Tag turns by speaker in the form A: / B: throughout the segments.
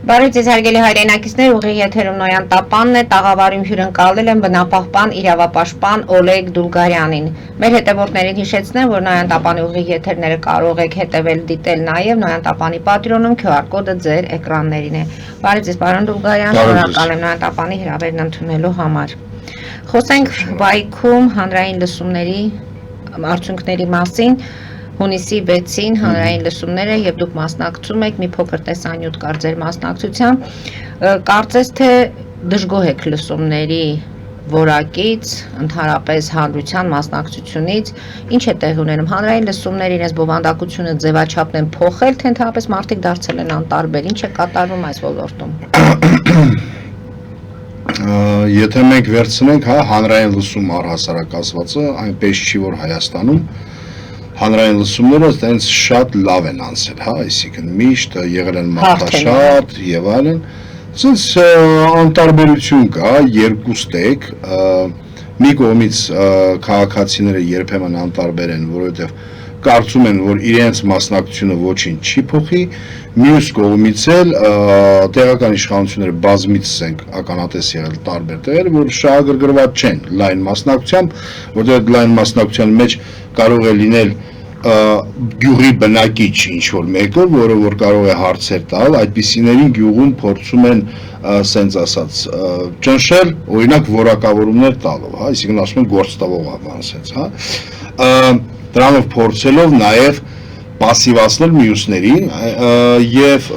A: Բարև ձեզ հարգելի հայրենակիցներ, ուղիղ եթերում Նոյան Տապանն է, տաղավարում հյուրընկալել եմ բնապահպան իրավապաշտպան Օլեգ Դուլգարյանին։ Մեր հետևորդներին հիշեցնեմ, որ Նոյան Տապանի ուղիղ եթերները կարող եք հետևել, դիտել նաև Նոյան Տապանի Patreon-ում, QR կոդը ձեր էկրաններին է։ Բարև ձեզ, պարոն Դուլգարյան, շնորհակալ եմ Նոյան Տապանի հրավերն ընդունելու համար։ Խոսենք Վայքում հանրային լսումների արդյունքների մասին։ Հունիսի 6-ին հանրային լսումները եւ դուք մասնակցում եք, մի փոքր տեսանյութ կար ձեր մասնակցությամբ, կարծես թե դժգոհ եք լսումների որակից, ընդհանրապես հանրության մասնակցությունից, ինչ է տեղի ունենում հանրային լսումների իրենց բովանդակությունը ձևաչափն են փոխել, թե ընդհանրապես մարդիկ դարձել են անտարբեր, ինչ է կատարվում այս ոլորտում։
B: Եթե մենք վերցնենք, հանրային լսում առհասարակ ասվածը, այնպես չի, որ Հայաստանում հանրային լսումները տենց շատ լավ են անցել, այսինքն միշտ եղել են մարդաշատ եւ այլն, ցենց անտարբերություն կա, երկու ստեկ, մի կողմից քաղաքացիները երբեմն անտարբեր են, որովհետեւ կարծում են, որ իրենց մասնակցությունը ոչինչ չի փոխի, մյուս կողմից էլ տեղական իշխանությունները բազմիցս են ականատես եղել տարբեր տեղեր, որ շահագրգռված չեն լայն մասնակցությամբ, որտեղ լայն մասնակցության մեջ կարող է լինել գյուղի բնակիչ ինչ-որ մեկը, որը որ կարող է հարցեր տալ, այդպիսիներին գյուղում փորձում են, սենց ասած, ճնշել, օրինակ որակավորումներ տալով, այսինքն ասում են գործ տվող ավանսեց, դրանով փորձելով նաև պասիվացնել մյուսներին եւ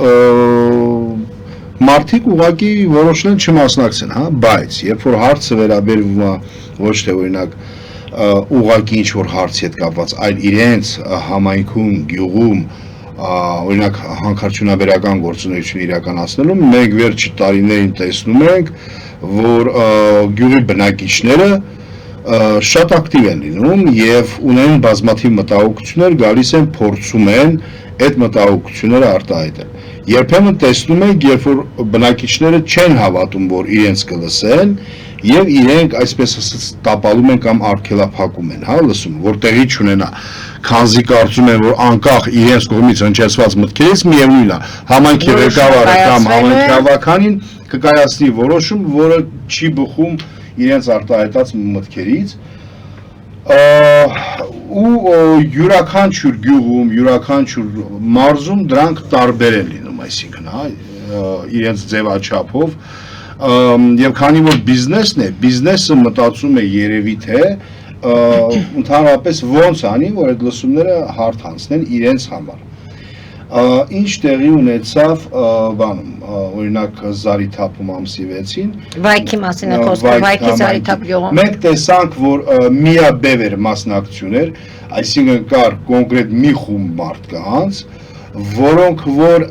B: մարդիկ ուղղակի որոշել են չմասնակցեն, բայց երբ որ հարցը վերաբերվում է ոչ թե օրինակ ուղղակի ինչ-որ հարցի հետ կապված, այլ իրենց համայնքում, գյուղում, օրինակ հանքարդյունաբերական գործունեություն իրականացնելու, մենք վերջի տարիներին տեսնում ենք, որ գյուղի բնակիչները շատ ակտիվ են լինում եւ ունեն բազմաթիվ մտահոգություններ, գալիս են փորձում են այդ մտահոգությունները արտահայտել։ Երբեմն տեսնում ենք, երբ որ բնակիչները չեն հավատում, որ իրենց կլսեն, եւ իրենք այսպես ասած տապալում են կամ արգելափակում են, լսում, որ տեղի չունենա, քանզի կարծում են, որ անկախ իրենց կողմից հնչեցված մտքերից միևնույն է, համայնքի ղեկավարը կամ համայնքի հավաքանին կկայացնի որոշում, որը չի բխում իրենց արտահայտած մտքերից, ու յուրաքանչյուր գյուղում, յուրաքանչյուր մարզում դրանք տարբեր են լինում, այսինքն, իրենց ձևաչափով, եւ քանի որ բիզնեսն է, բիզնեսը մտածում է երևի թե ընդհանրապես ոնց անի, որ այդ լսումները հարթ անցնեն իրենց համար։ Ինչ տեղի ունեցավ բանում, օրինակ Զարիթափում ամսի 6-ին,
A: Վայքի մասին է խոսքը, Վայքի Զարիթափ գյուղում։
B: Մենք տեսանք, որ միաբևեր մասնակցություն էր, այսինքն կար կոնկրետ մի խումբ մարդկանց, որոնք որ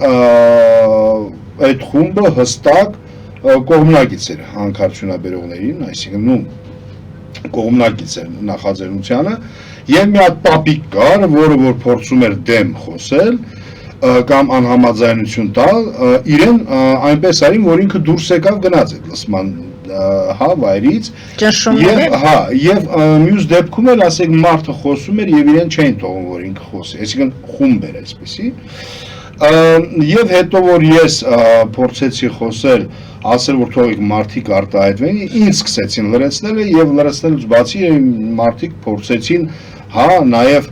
B: այդ խումբը հստակ կողմնակից էր հանքարդյունաբերողներին, այսինքն կողմնակից էր նախաձեռնությանը եւ մի հատ պապիկ կար, որը որ փորձում էր դեմ խոսել կամ անհամաձայնություն տալ, իրեն այնպես արին, որ ինքը դուրս եկավ գնաց այդ լսման վայրից եւ մյուս դեպքում էլ ասենք մարդը խոսում էր եւ իրեն չէին թողում, որ ինքը խոսի, այսինքն խումբ էր այսպեսի եւ հետո որ ես փորձեցի խոսել, ասել որ թողիկ մարդիկ արտահայտվեն, ինձ սկսեցին լրացնել եւ լրացնելուց բացի մարդիկ փորձեցին, նաեւ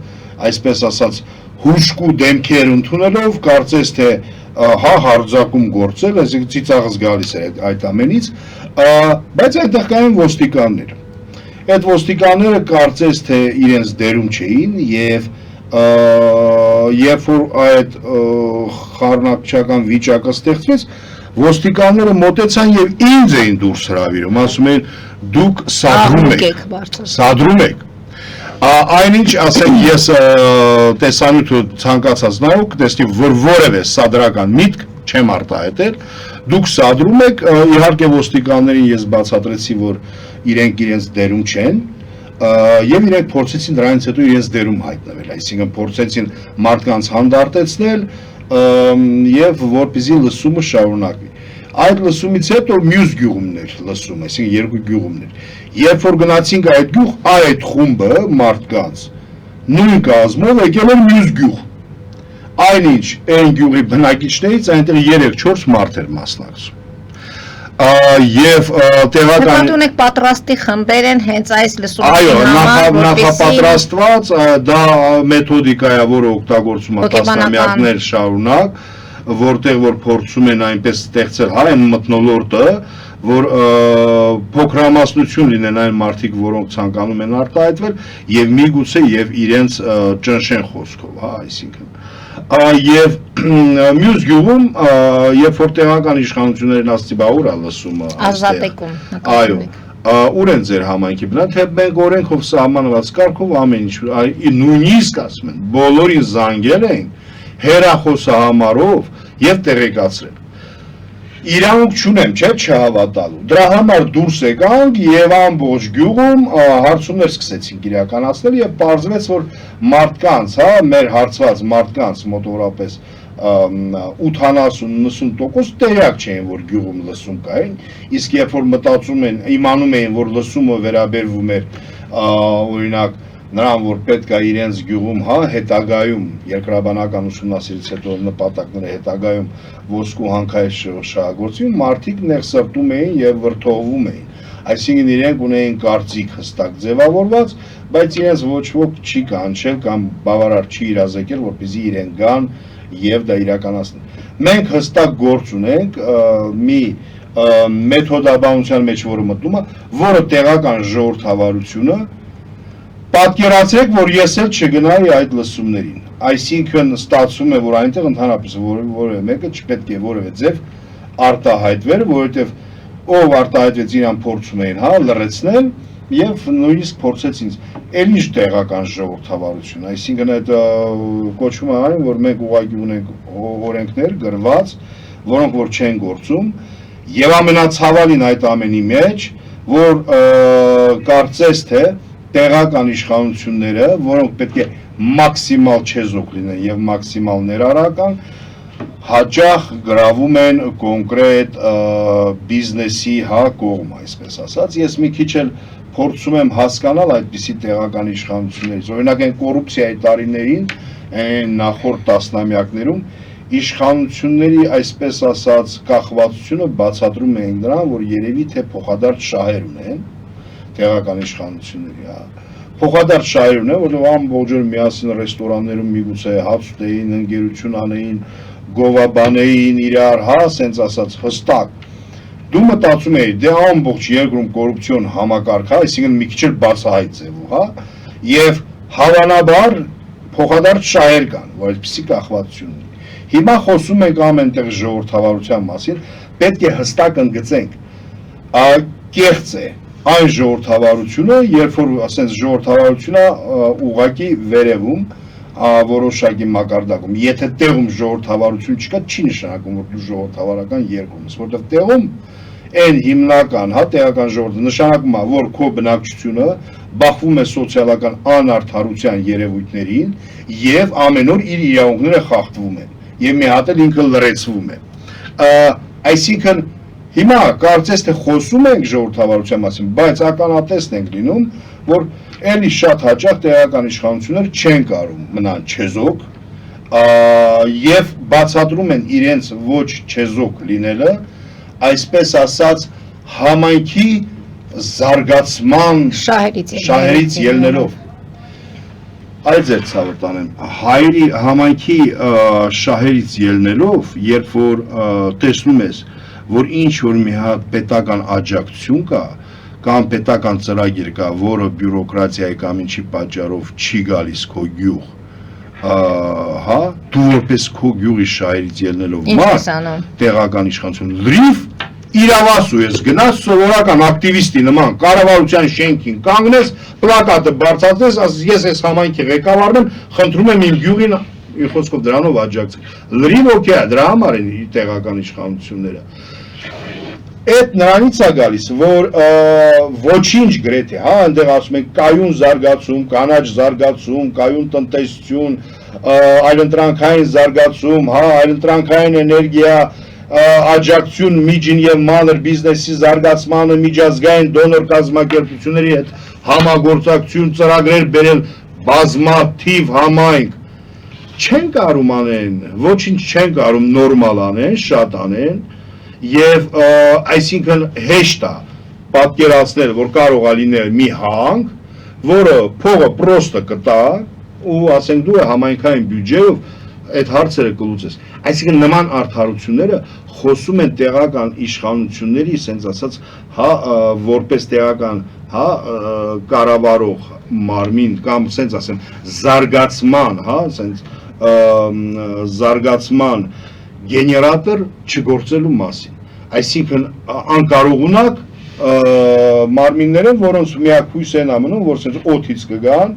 B: այսպես ասած հուշկու դեմքեր ընդունելով, կարծես թե հարձակում գործել, այսինքն ծիծաղս գալիս էր այդ ամենից, բայց այդտեղ կային ոստիկաններ։ Այդ ոստիկանները կարծես թե իրենց դերում չէին եւ երբ որ այդ խառնակցական վիճակը ստեղծվեց, ոստիկանները մոտեցան եւ ինձ էին դուրս հրավիրում, ասում էին դուք սադրում եք։ Այնինչ ասենք ես տեսանյութը ցանկացած նայող տեսնի, որ որևէ սադրական միտք չեմ արտահայտել, դուք սադրում եք, իհարկե ոստիկաններին ես բացատրեցի, որ իրենք իրենց դերում չեն, եւ իրենք փորձեցին դրանից հետո իրենց դերում հայտնվել, այսինքն փորձեցին մարդկանց հանդարտեցնել եւ որպեսզի լսումը շարունակվի։ Այդ լսումից հետո մյուս գյուղումներ լսում, այսինքն երկու գյուղումներ։ Երբ որ գնացինք այդ գյուղ, այդ խումբը մարդկանց նույն կազմով եկել էր մյուս գյուղ։ այնինչ այն գյուղի բնակիչներից այնտեղ 3-4 մարդ էր մասնակցում։ Եվ տեղական
A: Նկատում եք պատրաստի խմբեր են հենց այս լսումների
B: այո,
A: համար,
B: նախապատրաստված դա մեթոդիկա է, որը օգտագործում է տասնամյակներ շարունակ, որտեղ որ փորձում են այնպես ստեղծել այն մթնոլորտը, որ փոքրամասնություն լինեն այն մարդիկ, որոնք ցանկանում են արտահայտվել եւ միգուցե եւ իրենց ճնշեն խոսքով, հա, այսինքն եւ մյուս գյուղում երբ որ տեղական իշխանություններն ասցի բա ուր է լսումը
A: ազատեկում,
B: այո, ուր են ձեր համայնքի բնա, թե մենք օրենքով սահմանված կարգով ամեն ինչ, նույնիսկ ասում են, բոլորին զանգել են հեռախոսահամարով եւ տեղեկացրել։ Իրանք չունեմ, չէ, չհավատալու։ Դրա համար դուրս եկանք եւ ամբողջ գյուղում հարցումներ սկսեցինք իրականացնել եւ պարզվեց, որ մարդկանց, հա, մեր հարցված մարդկանց մոտավորապես 80-90% տեղյակ չէին, որ գյուղում լսում կային, իսկ երբ որ մտածում են, իմանում էին, որ լսումը վերաբերվում էր օրինակ նրան, որ պետք է իրենց գյուղում, հա, հետագայում երկրաբանական ուսումնասիրից հետո նպատակները հետագայում ոսկու հանքայից շահագործվին, մարդիկ նեղսրտում էին եւ վրդովվում էին։ Այսինքն իրենք ունեին կարծիք հստակ ձևավորված, բայց իրենց ոչ ոք չի կանչել կամ բավարար չի իրազեկել, որպեսզի իրենք գան եւ դա իրականացնեն։ Մենք հստակ գործ ունենք մի մեթոդաբանության մեջ, որը մտնում է, որը տեղական ժողովրդավարությունը պատկերացրեք, որ ես էլ չգնայի այդ լսումներին, այսինքն ստացվում է, որ այնտեղ ընդհանրապես որևէ մեկը չպետք է որևէ ձև արտահայտվեր, որովհետև ով արտահայտվեց իրան փորձում էին, հա, լռեցնել եւ նույնիսկ փորձեցին էլ ինչ տեղական ժողովրդավարություն, այսինքն այդ կոչվում է այն, որ մենք ուղղակի ունենք օրենքներ գրված, որոնք որ չեն գործում եւ ամենացավալին այդ ամենի մեջ, որ կարծես թե տեղական իշխանությունները, որոնք պետք է մաքսիմալ չեզոք լինեն եւ մաքսիմալ ներառական, հաճախ գրավում են կոնկրետ բիզնեսի հա կողմ, այսպես ասած, ես մի քիչ էլ փորձում եմ հասկանալ այդպիսի տեղական իշխանություններից, օրինակ այն կոռուպցիայի տարիներին, այն նախորդ տասնամյակներում իշխանությունների այսպես ասած կախվածությունը բացատրում էին նրան, որ երևի թե փոխադարձ շահեր ունեն տեղական իշխանությունների, հա։ Փոխադարձ շահեր ունեն, որտեղ ամբողջ օր միասին ռեստորաններում միգուցե հաց ուտեին, ընկերություն անեին, գովաբանեին իրար, հա, ասենց ասած հստակ։ Դու մտածում էի, դե ամբողջ երկրում կոռուպցիոն համակարգ է, այսինքն մի քիչ էլ բացահայտ ձևով, հա, եւ հավանաբար փոխադարձ շահեր կան, որ այսպիսի կախվածություն ունի։ Հիմա խոսում ենք ամենտեղ ժողովրդավարության մասին, պետք է հստակ ընդգծենք, կեղծ է այն ժողովրդավարությունը, երբ որ ասենց ժողովրդավարությունը ուղղակի վերևում որոշակի մակարդակում, եթե տեղում ժողովրդավարություն չկա, չի նշանակում, որ դու ժողովրդավարական երկրում ես, որտեղ տեղում այն հիմնական, հա, տեղական ժողովուրդը նշանակում է, որ քո բնակչությունը բախվում է սոցիալական անարդարության երևույթներին եւ ամեն օր իր իրավունքները խախտվում են եւ մի հատ էլ ինքը լրացվում է։ Այսինքն հիմա կարծես թե խոսում ենք ժողովրդավարության մասին, բայց ականատեսն ենք լինում, որ էլի շատ հաճախ տեղական իշխանություններ չեն կարող մնալ չեզոք եւ բացատրում են իրենց ոչ չեզոք լինելը, այսպես ասած համայնքի զարգացման շահերից ելնելով։ Այդ ձեր ցավը տանեմ, համայնքի շահերից ելնելով, երբ որ տեսնում ես, որ ինչ որ մի հատ պետական աջակցություն կա, կամ պետական ծրագիր կա, որը բյուրոկրատիայի կամ ինչի պատճառով չի գալիս քո գյուղ, հա, դու որպես քո գյուղի շահերից ելնելով մարդ, տեղական իշխանություն լրիվ իրավասու ես գնաց սովորական ակտիվիստի նման կառավարության շենքին կանգնես, պլակատը բարձրացնես, ասես ես այս համայնքի ղեկավարն եմ, խնդրում եմ իմ գյուղին իր խոսքով դրանով աջակցել։ Լրիվ օքեյ է, դրա համար են տեղական իշխանությունները։ Այդ նրանից է գալիս, որ ոչինչ գրեթե, հա, այնտեղ ասում են կայուն զարգացում, կանաչ զարգացում, կայուն տնտեսություն, այլընտրանքային զարգացում, հա, այլընտրանքային էներգիա, աջակցություն միջին եւ մանր բիզնեսի զարգացմանը, միջազգային դոնոր կազմակերպությունների հետ համագործակցություն ծրագրեր բերել բազմաթիվ համայնք, չեն կարում անեն, ոչինչ չեն կարում նորմալ անեն, շատ անեն եւ այսինքն հեշտ է պատկերացնել, որ կարող է լինել մի հանք, որը փողը պրոստը կտա ու ասենք դու համայնքային բյուջեով այդ հարցերը կլուծես։ Այսինքն նման արդարությունները խոսում են տեղական իշխանությունների, ասենց ասած, հա որպես տեղական, հա կառավարող մարմին կամ ասենց ասեմ զարգացման, հա ասենց զարգացման գեներատոր չգործելու մասին։ Այսինքն անկարողունակ մարմինները, որոնց միակ հույս են ամնում, որ ասենց օդից կգան,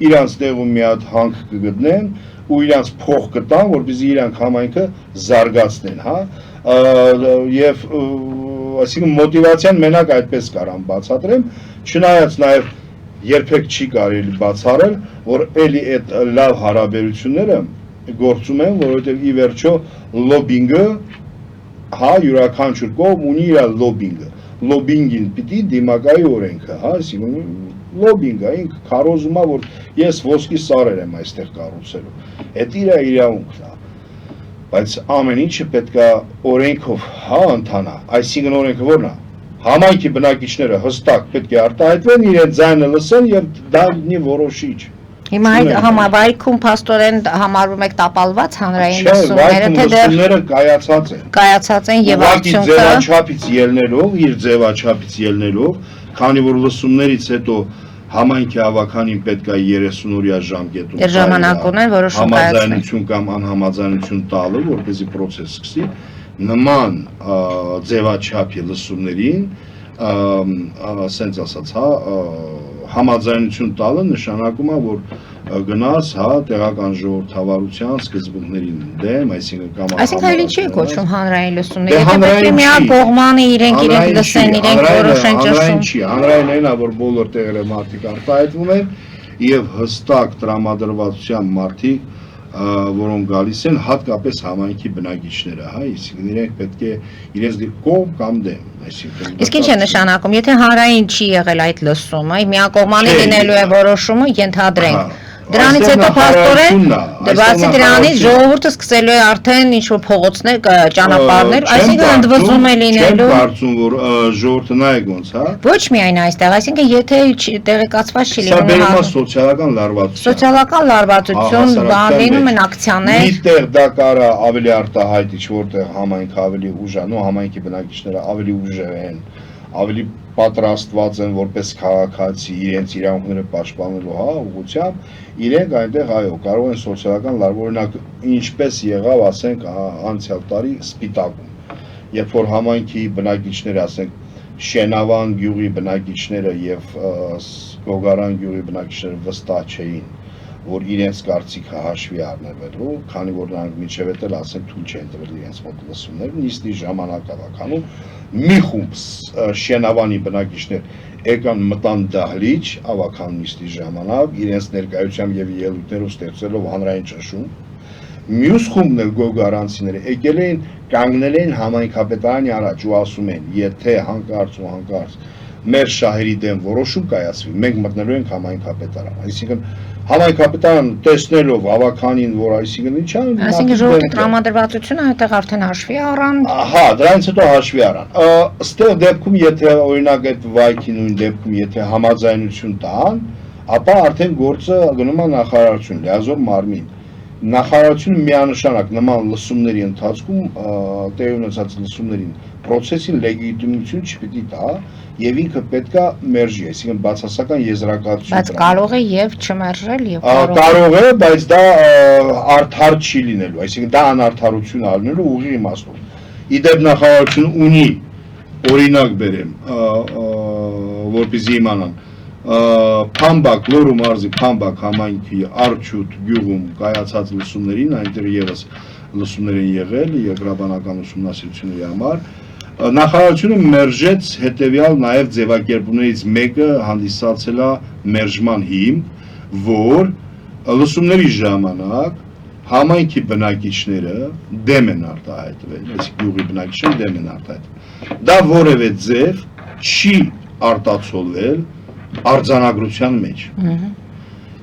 B: իրանց տեղում մի հատ հանք կգտնեն ու իրանց փող կտան, որպեսզի իրանք համայնքը զարգացնեն, հա, եւ այսինքն մոտիվացիան մենակ այդպես կարամ բացատրեմ, չնայած նաեւ երբեք չի կարելի բացառել, որ էլի այդ լավ հարաբերությունները գործում են, որովհետեւ ի վերջո լոբինգը, հա, յուրաքանչյուր կողմ ունի իր լոբինգը, լոբինգին պիտի դիմակայի օրենքը, հա, այսինքն լոբինգը, ինքը քարոզում է, որ ես ոսկի սարեր եմ այստեղ կառուցելու, այդ իր իրավունքն է, բայց ամեն ինչը պետք է օրենքով, հա, ընթանա, այսինքն օրենքը որն է, համայնքի բնակիչները հստակ պետք է արտահայտվեն, իրենց ձայնը լսեն եւ դա լինի որոշիչ։
A: Հիմա այդ համավայրքում փաստորեն համարվում եք տապալված հանրային լսումները, թե դեռ
B: լսումները
A: կայացած են եւ արդյունքը
B: ձևաչափից ելնելով, իր ձևաչափից ելնելով, քանի որ լսումներից հետո համայնքի ավականին պետք է 30-օրյա ժամկետում
A: ժամանակ ունեն որոշում
B: համաձայնություն կամ անհամաձայնություն տալու, որպեսզի process սկսի, նման ձևաչափի լսումներին, ասենց ասած, հա, համաձայնություն տալը նշանակում է, որ գնաս, հա, տեղական ժողովրդավարության սկզբունքներին դեմ,
A: այսինքն այլ ինչի է կոչվում հանրային լսումներ, եթե պետք է միակողմանի իրենք լսեն, իրենք որոշեն ճշտում։
B: Հանրայինն է, որ բոլոր տեղերը մարդիկ արտահայտվում են եւ հստակ տրամադրվածության մարդիկ, որոնք գալիս են հատկապես համայնքի բնակիչները, հա, այսինքն իրենք պետք է իրենց կողմ կամ դեմ, այսինքն։
A: Իսկ ինչ է նշանակում, եթե հանրային չի եղել այդ լսումը, միակողմանի լինելու է որոշումը, ենթադրենք։ Դրանից հետո փաստորեն, բացի դրանից ժողովուրդը սկսելու է արդեն ինչ-որ փողոցներ, ճանապարհներ, այսինքն ընդվզում է լինելու։
B: Չեմ կարծում, որ ժողովուրդը նայեք ոնց, հա։
A: Ոչ միայն այստեղ, այսինքն եթե տեղեկացված չի
B: Սա
A: լինում,
B: բերում է սոցիալական լարվածություն։
A: սոցիալական լարվածություն, լինում են ակցիաներ։
B: Միտեղ դա կարա ավելի արտահայտիչ, որտեղ համայնքը ավելի ուժան, ու համայնքի բնակիչները ավելի ուժեղ են, ավելի պատրաստված են որպես քաղաքացի իրենց իրավունքները պաշտպանելու, հա, ուղղությամբ, իրենք այնտեղ այո, կարող են սոցիալական լար, օրինակ ինչպես եղավ, ասենք, անցյալ տարի Սպիտակում, երբ որ համայնքի բնակիչները, ասենք, Շենավան գյուղի բնակիչները եւ Գոգարան գյուղի բնակիչները վստահ չէին, որ իրենց կարծիքը հաշվի առնվելու, քանի որ նրանք մինչև էլ ասենք թույլ չեն տվել իրենց մոտ լսումներ, նիստի ժամանակ ավականում մի խումբ Շենավանի բնակիչներ եկան մտան դահլիճ ավական նիստի ժամանակ, իրենց ներկայությամբ եւ ելույթներով ստեղծելով հանրային ճնշում, մյուս խումբն էլ գոգարանցիները եկել էին, կանգնել են համայնքապետարանի առաջ ու ասում են, եթե հանկարծ մեր շահերի դեմ որոշում կայացվի, մենք մտնելու ենք համայնքապետարան, այսինքն համայնքապետարանը տեսնելով ավականին, որ այսինքն ինչ ան,
A: այսինքն ժողովրդի տրամադրվածությունը այդտեղ արդեն հաշվի առան։
B: Հա, դրանից հետո հաշվի առան։ Ստեղ դեպքում, եթե օրինակ այդ վայքի նույն դեպքում, եթե համաձայնություն տան, ապա արդեն գործը գնում է նախարարություն, լիազոր մարմին։ Նախարարությունը միանշանակ նման լսումների ընթացքում տեղի ունեցած լսումներին process-ին լեգիտիմություն չպիտի տա եւ ինքը պետքա մերժի, այսինքն բացասական եզրակացություն։
A: Բայց կարող է եւ չմերժել եւ
B: կարող է, բայց դա արդար չի լինելու, այսինքն դա անարդարություն է լինելու ուղիղ իմաստով։ Իդեպ նախարարությունը ունի օրինակ բերեմ, որպեսզի իմանան Փամբակ, Լոռու մարզի Փամբակ համայնքի Արջուտ գյուղում կայացած լսումներին, այնտեղ եւս լսումներ են եղել երկրաբանական ուսումնասիրությունների համար, նախարարությունը մերժեց հետեւյալ նաեւ ձևակերպումներից մեկը հանդիսացել է մերժման հիմք, որ լսումների ժամանակ համայնքի բնակիչները դեմ են արտահայտվել, այսինքն գյուղի բնակիչները դեմ են արտահայտվել։ Դա որևէ ձև չի արտացոլվել արձանագրության մեջ։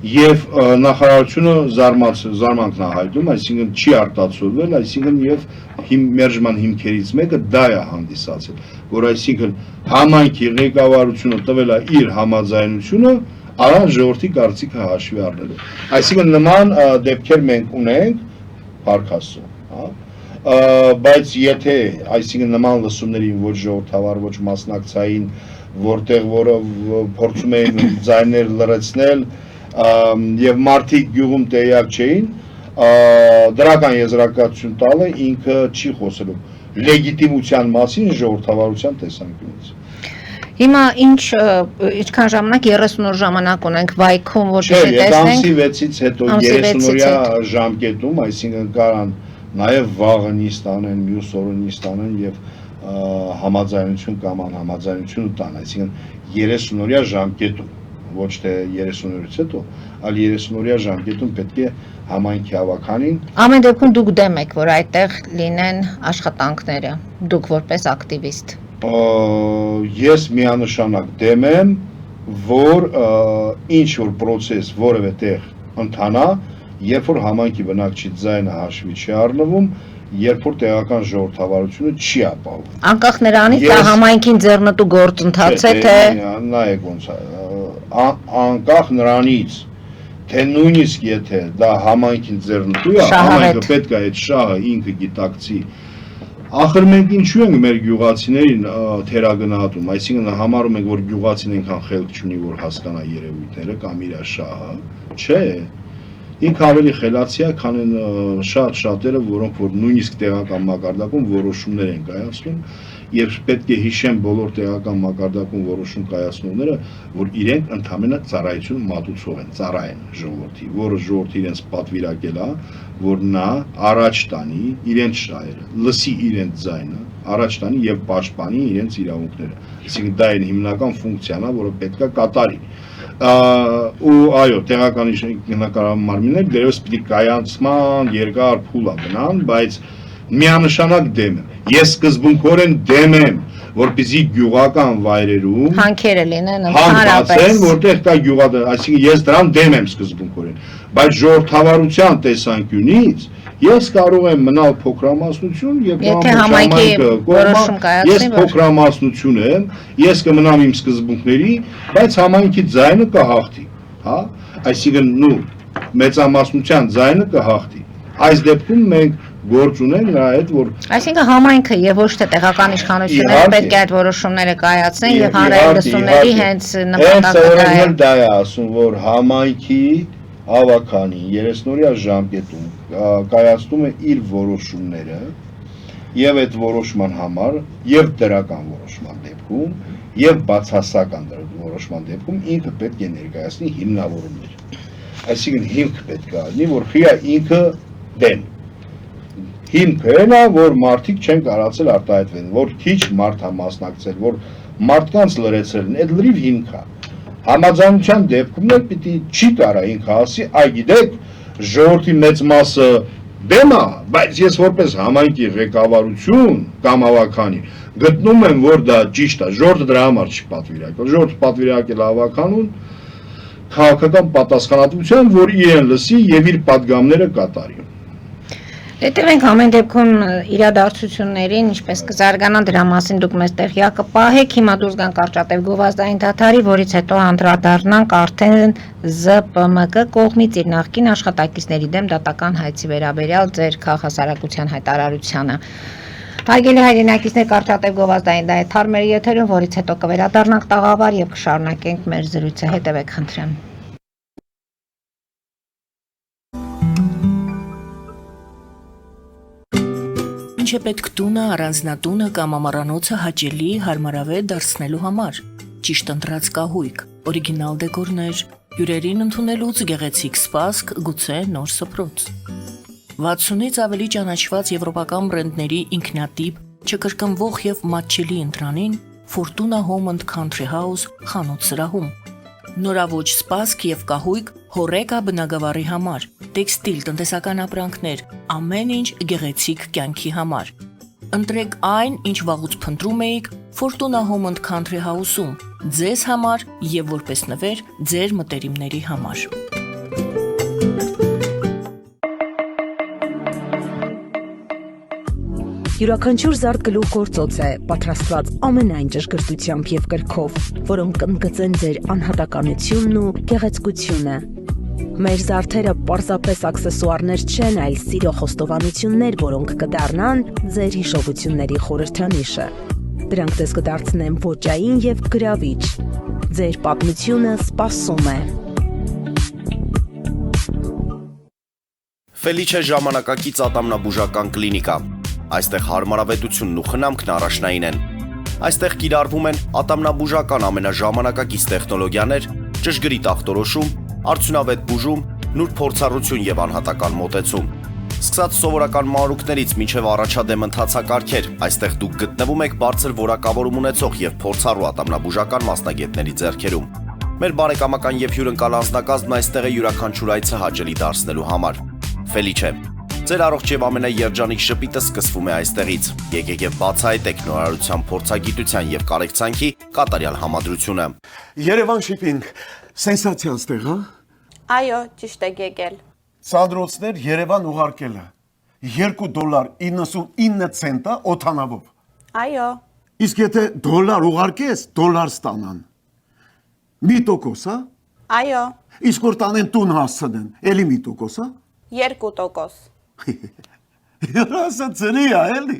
B: եւ նախարարությունը զարմանքն է հայտնում, այսինքն չի արտացոլվել, այսինքն եւ մերժման հիմքերից մեկը դա է հանդիսացել, որ այսինքն համայնքի ղեկավարությունը տվել է իր համաձայնությունը առանց ժողովրդի կարծիքը հաշվի առնելու։ Այսինքն նման դեպքեր մենք ունենք, Փառք Աստծո, հա, բայց եթե այսինքն նման լսումներին ոչ ժողովրդավար, ոչ մասնակցային, որտեղ որը փորձում էին ձայներ լրացնել եւ մարդիկ գյուղում տեղյակ չէին, դրական եզրակացություն տալը ինքը չի խոսելու լեգիտիմության մասին ժողովրդավարության տեսանկյունից։
A: Հիմա ինչքան ժամանակ 30 օր ժամանակ ունենք վայքում, որպեսզի
B: տեսնենք։
A: տեսնենք։
B: Ամսի 6-ից հետո 30-օրյա ժամկետում, այսինքն կարան նաև վաղը նիստ անեն, մյուս օրը նիստ անեն եւ համաձայնություն կամ անհամաձայնություն տան, այսինքն 30-օրյա ժամկետում, ոչ թե 30 օրից հետո, այլ 30-օրյա ժամկետում պետք է համայնքի հավաքանին։
A: Ամեն դեպքում դուք դեմ եք, որ այդտեղ լինեն աշխատանքները, դուք որպես ակտիվիստ։
B: Ես միանշանակ դեմ եմ, որ ինչ որ process որևէ տեղ ընթանա, երբ որ համայնքի բնակչի ձայնը հաշվի չի առնվում, երբ որ տեղական ժողովրդավարությունը չի ապահովում։
A: Անկախ նրանից դա համայնքին ձեռնտու գործընթաց է, թե
B: նայեք ոնց է, անկախ նրանից, թե նույնիսկ եթե դա համայնքին ձեռնտու է, համայնքը պետք է այդ շահը ինքը գիտակցի։ Ախր մենք ինչու ենք մեր գյուղացիներին թերագնահատում, այսինքն համարում ենք, որ գյուղացին այնքան խելք չունի, որ հասկանա երևույթները կամ իր շահը, չէ։ Ինքը ավելի խելացի է, քան այն շատերը, որոնք որ նույնիսկ տեղական մակարդակում որոշումներ են կայացնում, եւ պետք է հիշեն բոլոր տեղական մակարդակում որոշում կայացնողները, որ իրենք ընդհանրապես ծառայություն մատուցող են, ծառայեն ժողովրդի, որը ժողովրդը իրենց պատվիրակել է, որ նա առաջ տանի իրենց շահերը, լսի իրենց ձայնը, առաջ տանի եւ պաշտպանի իրենց իրավունքները։ Այսինքն դա այն հիմնական ֆունկցիան է, որը պետք է կատարի։ Ու այո, տեղական ինքնակառավարման մարմինները դերևս պիտի կայացման երկար փուլ գնան, բայց միանշանակ դեմ եմ։ Ես սկզբունքորեն դեմ եմ, որպեսզի գյուղական վայրերում
A: հանքերը լինեն
B: ընդհանրապես, որտեղ կա գյուղատնտեսություն, այսինքն ես դրան դեմ եմ սկզբունքորեն, բայց ժողովրդավարության տեսանկյունից ես կարող եմ մնալ փոքրամասնություն եւ ես փոքրամասնություն եմ, ես կմնամ իմ սկզբունքների, բայց համայնքի ձայնը կհաղթի, հա? Այսինքն մեծամասնության ձայնը կհաղթի։ Այս դեպքում մենք գործ ունենք նրա հետ, որ
A: այսինքն համայնքը եւ ոչ թե տեղական իշխանությունները պետք է այդ որոշումները կայացնեն եւ հանրային լսումների հենց նպատակը
B: դա է ասում, որ համայնքի հավաքանի 30-օրյա ժամկետում կայացնում է իր որոշումները եւ այդ որոշման համար եւ դրական որոշման դեպքում եւ բացասական որոշման դեպքում ինքը պետք է ներկայացնի հիմնավորումներ։ Այսինքն հիմք պետք է լինի, որ ինքը դեմ հիմքը նա, որ մարդիկ չեն կարացել արտահայտվել, որ քիչ մարդ է մասնակցել, որ մարդկանց լրացել են, այդ լրիվ հիմք է։ Համաձայնության դեպքում էլ պիտի չի կարա ինքը ասի, այ գիտեք, ժողովրդի մեծ մասը դեմ է, բայց ես որպես համայնքի ղեկավարություն կամ հավաքանի գտնում եմ, որ դա ճիշտ է, ժողովուրդը դրա համար չի պատվիրակել, ժողովուրդը պատվիրակել է հավաքանուն քաղաքական պատասխանատվության, որ իրեն լսի եւ իր падգամները կատարի։
A: Հետևենք ամեն դեպքում իրադարձություններին, ինչպես կզարգանան դրա մասին դուք մեզ տեղյակ կպահեք, հիմա դուրս գանք կարճատև գովազդային դադարի, որից հետո անդրադառնանք արդեն ԶՊՄԿ կողմից իր նախկին աշխատակիցների դեմ դատական հայցի վերաբերյալ ձեր քաղաքասարակության հայտարարությանը։ Հարգելի հայրենակիցներ, կարճատև գովազդային դադար մեր եթերում, որից հետո կվերադառնանք տաղավար եւ կշարունակենք մեր զրույցը, հետևեք խնդրեմ։
C: Ինչ է պետք տունը, առանձնատունը կամ ամառանոցը հաճելի, հարմարավետ դարձնելու համար։ Ճիշտ ընտրած կահույք, օրիգինալ դեկորներ, հյուրերին ընդունելուց գեղեցիկ սպասք, գուցե նոր սփռոց։ 60-ից ավելի ճանաչված եվրոպական բրենդների ինքնատիպ, չկրկնվող եւ մատչելի ընտրանին Fortuna Home and Country House խանութ սրահում։ Նորավոճ սպասք եւ կահույք հորեկա բնագավառի համար, տեքստիլ, տնտեսական ապրանքներ, ամեն ինչ գեղեցիկ կյանքի համար։ Ընտրեք այն, ինչ վաղուց փնտրում էիք Fortuna Home and Country House-ում, ձեզ համար եւ որպես նվեր ձեր մտերիմների համար։
D: Յուրաքանչյուր զարդ գլուխ գործոց է, պատրաստված ամենայն ճշգրտությամբ եւ կրքով, որոնք կընդգծեն ձեր անհատականությունն ու գեղեցկությունը։ Մեր զարդերը պարզապես աքսեսուարներ չեն, այլ սիրո խոստովանություններ, որոնք կդառնան ձեր հիշողությունների խորհրդանիշը։ Դրանք ձեզ կդարձնեն ոճային եւ գրավիչ։ Ձեր պատմությունը սպասում է։
E: Ֆելիչե ժամանակակից ատամնաբուժական կլինիկա։ Այստեղ հարմարավետությունն ու խնամքն առաջնային են։ Այստեղ կիրառվում են ատամնաբուժական ամենաժամանակակից տեխնոլոգիաներ, ճշգրիտ ախտորոշում, արդյունավետ բուժում, նուրբ փորձառություն եւ անհատական մոտեցում։ Սկսած սովորական մանրուքներից մինչև առաջադեմ ընթացակարգեր, այստեղ դուք գտնվում եք բարձր որակավորում ունեցող եւ փորձառու ատամնաբուժական մասնագետների ձեռքերում։ Մեր բարեկամական եւ հյուրընկալ անձնակազմն այստեղ է յուրաքանչյուր այցը հաճելի դարձնելու համար։ Ֆելիչե, ձեր առողջ եւ ամենաերջանիկ շպիտը սկսվում է այստեղից։ Եկեք եւ բացահայտեք նորարարության, փորձագիտության եւ կարեկցանքի կատարյալ համադրությունը։
F: Երևան շիփինգ, սենսացիան ստեղ, հա։
G: Այո, ճիշտ եք եկել։
F: Սադրոցներ Երևան ուղարկելը $2.99 օթանավով։
G: Այո,
F: Իսկ եթե դոլար ուղարկես, դոլար ստանան։ 1%, հա։
G: այո,
F: Իսկ որ տանեն տուն հասցնեն, էլի 1%, հա։
G: 2%։
F: Երասը ծրի է, էլի։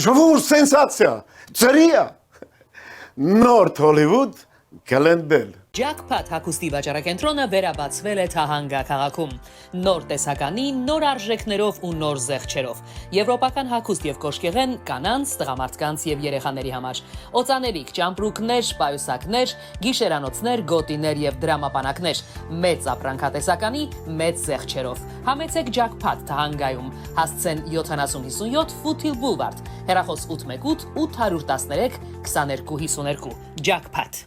F: Ժողովուրդ սենսացիա, ծրի է։ Նորթ Հոլիվուդ կլենդել։
C: Jackpot հագուստի վաճառակենտրոնը վերաբացվել է Թահանգա քաղաքում։ Նոր տեսականի, նոր արժեքներով ու նոր զեղչերով։ Եվրոպական հագուստ եւ կոշկեղեն կանանց, տղամարդկանց եւ երեխաների համար։ Օծանելիք, ճամպրուկներ, պայուսակներ, գիշերանոցներ, գոտիներ եւ դրամապանակներ։ Մեծ ապրանքատեսականի, մեծ զեղչերով։ Համեցեք Jackpot Թահանգայում։ Հասցեն 7057 Foothill Boulevard։ Հեռախոս 818 813 2252։ Jackpot։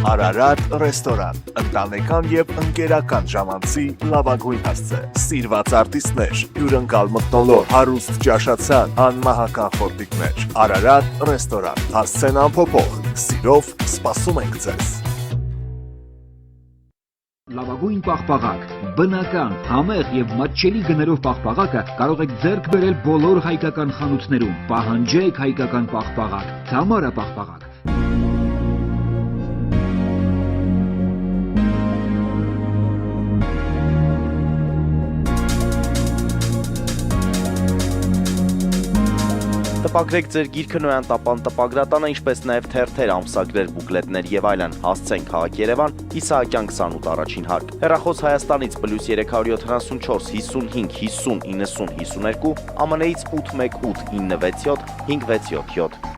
H: Արարատ ռեստորան, ընտանեկան եւ ընկերական ժամանցի լավագույն հասցե, սիրված արտիստներ, հյուրընկալ մթնոլորտ, հարուստ ճաշացան, անմահական խորտիկներ, Արարատ ռեստորան, հասցեն անփոփոխ, սիրով սպասում ենք ձեզ։
I: Լավագույն պաղպաղակ, բնական, համեղ եւ մատչելի գներով պաղպաղակը կարող եք ձեռք բերել բոլոր հայկական խանութներում։ Պահանջեք հայկական պաղպաղակ, Թամարա պաղպաղակ։
E: Տպագրեք ձեր գիրքը Նոյան տապան տպագրատանը, ինչպես նաև թերթեր, ամսագրեր, բուկլետներ եւ այլն։ Հասցեն քաղաք Երևան, Իսահակյան 28 առաջին հարկ։ Հեռախոս Հայաստանից +374 55 50 90 52, ԱՄՆ-ից 818 967 567։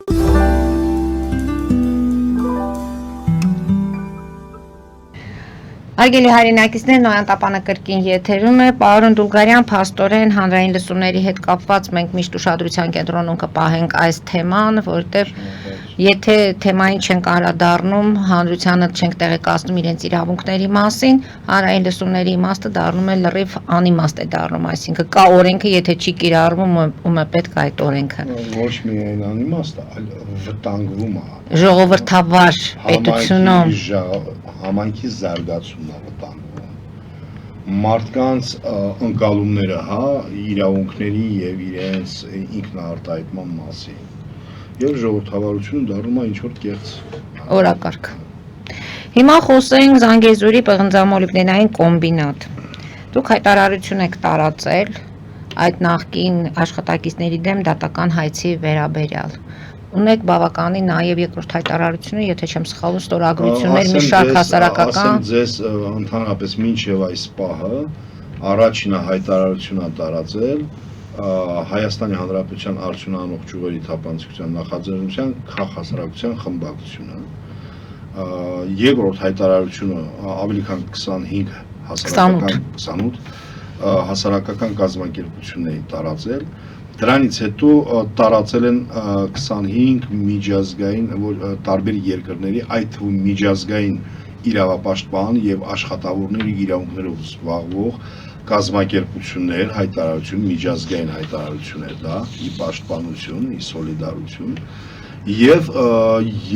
A: Արգելի հայրենակիցներ, Նոյան տապանը կրկին եթերում է, պարոն Դուլգարյան, փաստորեն հանրային լսումների հետ կապված մենք միշտ ուշադրության կենտրոնում կպահենք այս թեման, որտեղ եթե թեմային չենք անդրադառնում, հանրությանը չենք տեղեկացնում իրենց իրավունքների մասին, հանրային լսումների իմաստը դառնում է լրիվ անիմաստ է դառնում, այսինքն կա օրենքը, եթե չի կիրառվում, ում է պետք այդ օրենքը։
B: Ոչ միայն անիմաստ, այլ վտանգվում է։
A: Ժողովրդավար պետությունում
B: Համայնքի զարգացումն է վտանգվում։ Մարդկանց ընկալումները, հա, իրավունքների եւ իրենց ինքնաարտահայտման մասին։ Եվ ժողովրդավարությունը դառնում է ինչ-որ կեղծ
A: օրակարգ։ Հիմա խոսենք Զանգեզուրի պղնձամոլիբդենային կոմբինատ։ Դուք հայտարարություն եք տարածել այդ նախկին աշխատակիցների դեմ դատական հայցի վերաբերյալ։ Ունեք բավականին նաև երկրորդ հայտարարությունը, եթե չեմ սխալվում, ստորագրություններ մի շարք հասարակական։
B: Ասեմ ձեզ ընդհանրապես մինչև այս պահը առաջինը հայտարարությունը տարածել Հայաստանի Հանրապետության արդյունանող ճյուղերի թափանցիկության նախաձեռնության քաղաքասարակության խմբակցությունը։ Երկրորդ հայտարարությունը ավելի քան 25 հասարակական կազմակերպությունների տարածել։ Դրանից հետո տարածել են 25 միջազգային տարբեր երկրների, այդ թվում միջազգային իրավապաշտպան եւ աշխատավորների իրավունքներով զբաղվող կազմակերպություններ, հայտարարություն, միջազգային հայտարարություններ, դա ի պաշտպանություն, ի սոլիդարություն եւ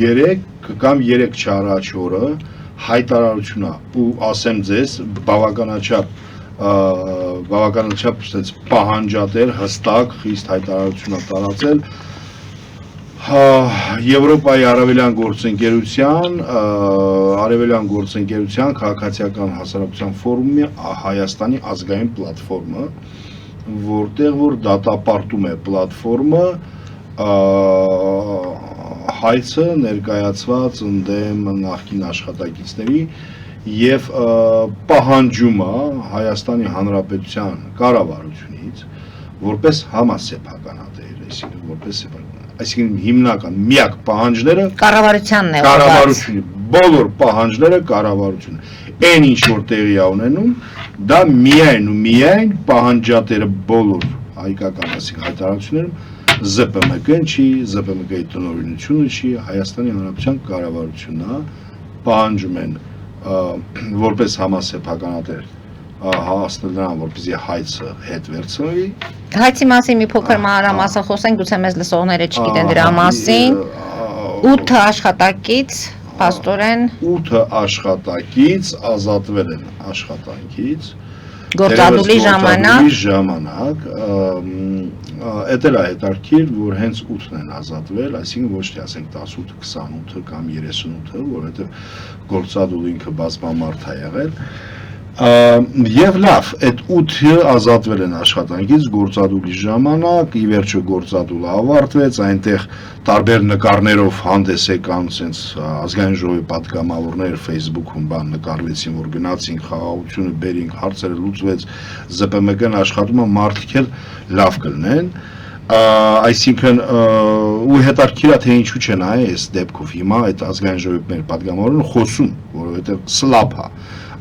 B: 3 կամ 3 չառաջ օրը հայտարարությունա ու ասեմ ձեզ բավականաչափ պահանջատեր հստակ խիստ հայտարարությունա տարածել Եվրոպայի արևելյան գործընկերության քաղաքացիական հասարակության ֆորումի Հայաստանի ազգային պլատֆորմը, որտեղ որ դատապարտում է պլատֆորմը հայցը ներկայացված ընդդեմ նախկին աշխատակիցների եւ պահանջում է Հայաստանի Հանրապետության կառավարությունից որպես համասեփականատեր, այսինքն որպես այսինքն հիմնական միակ պահանջները
A: Կառավարությանն է
B: կառավարությունը, բոլոր պահանջները կառավարությունը։ Այն ինչ որ տեղի է ունենում, դա միայն ու միայն պահանջատերը բոլոր հայկական այսինքն հայտարարություններում ԶՊՄԿ-ն չի, ԶՊՄԿ-ի տնօրինությունը չի, Հայաստանի Հանրապետության կառավարությունն է պահանջում են որպես համասեփականատեր հասնել նրան, որպեսզի հայցը հետ վերցնվի։
A: Հայցի մասին մի փոքր մանրամասն խոսենք, գուցե մեզ լսողները չգիտեն դրա մասին։ 8 աշխատակից, փաստորեն
B: 8 աշխատակից ազատվել են աշխատանքից։
A: Գործադուլի
B: ժամանակ, էդ էլ է հետաքրքիր, որ հենց 8-ն են ազատվել, այսինքն ոչ թե ասենք 18, 28 կամ 38-ը, որովհետև գործադուլը ինքը բազմամարդ է եղել։ Եվ լավ, այդ 8-ը ազատվել են աշխատանքից գործադուլի ժամանակ, ի վերջո գործադուլը ավարտվեց, այնտեղ տարբեր նկարներով հանդես եկան sense ազգային ժողովի պատգամավորներ Facebook-ում բան նկարվեցին, որ գնացին խաղաղությունը բերինք, հարցերը լուծվեց, ԶՊՄԿ-ն աշխատում է, մարդիկ էլ լավ կլինեն, այսինքն ու հետաքրքիր է թե ինչու չեն այս դեպքով հիմա այդ ազգային ժողովի մեր պատգամավորները խոսում, որովհետև սլափ է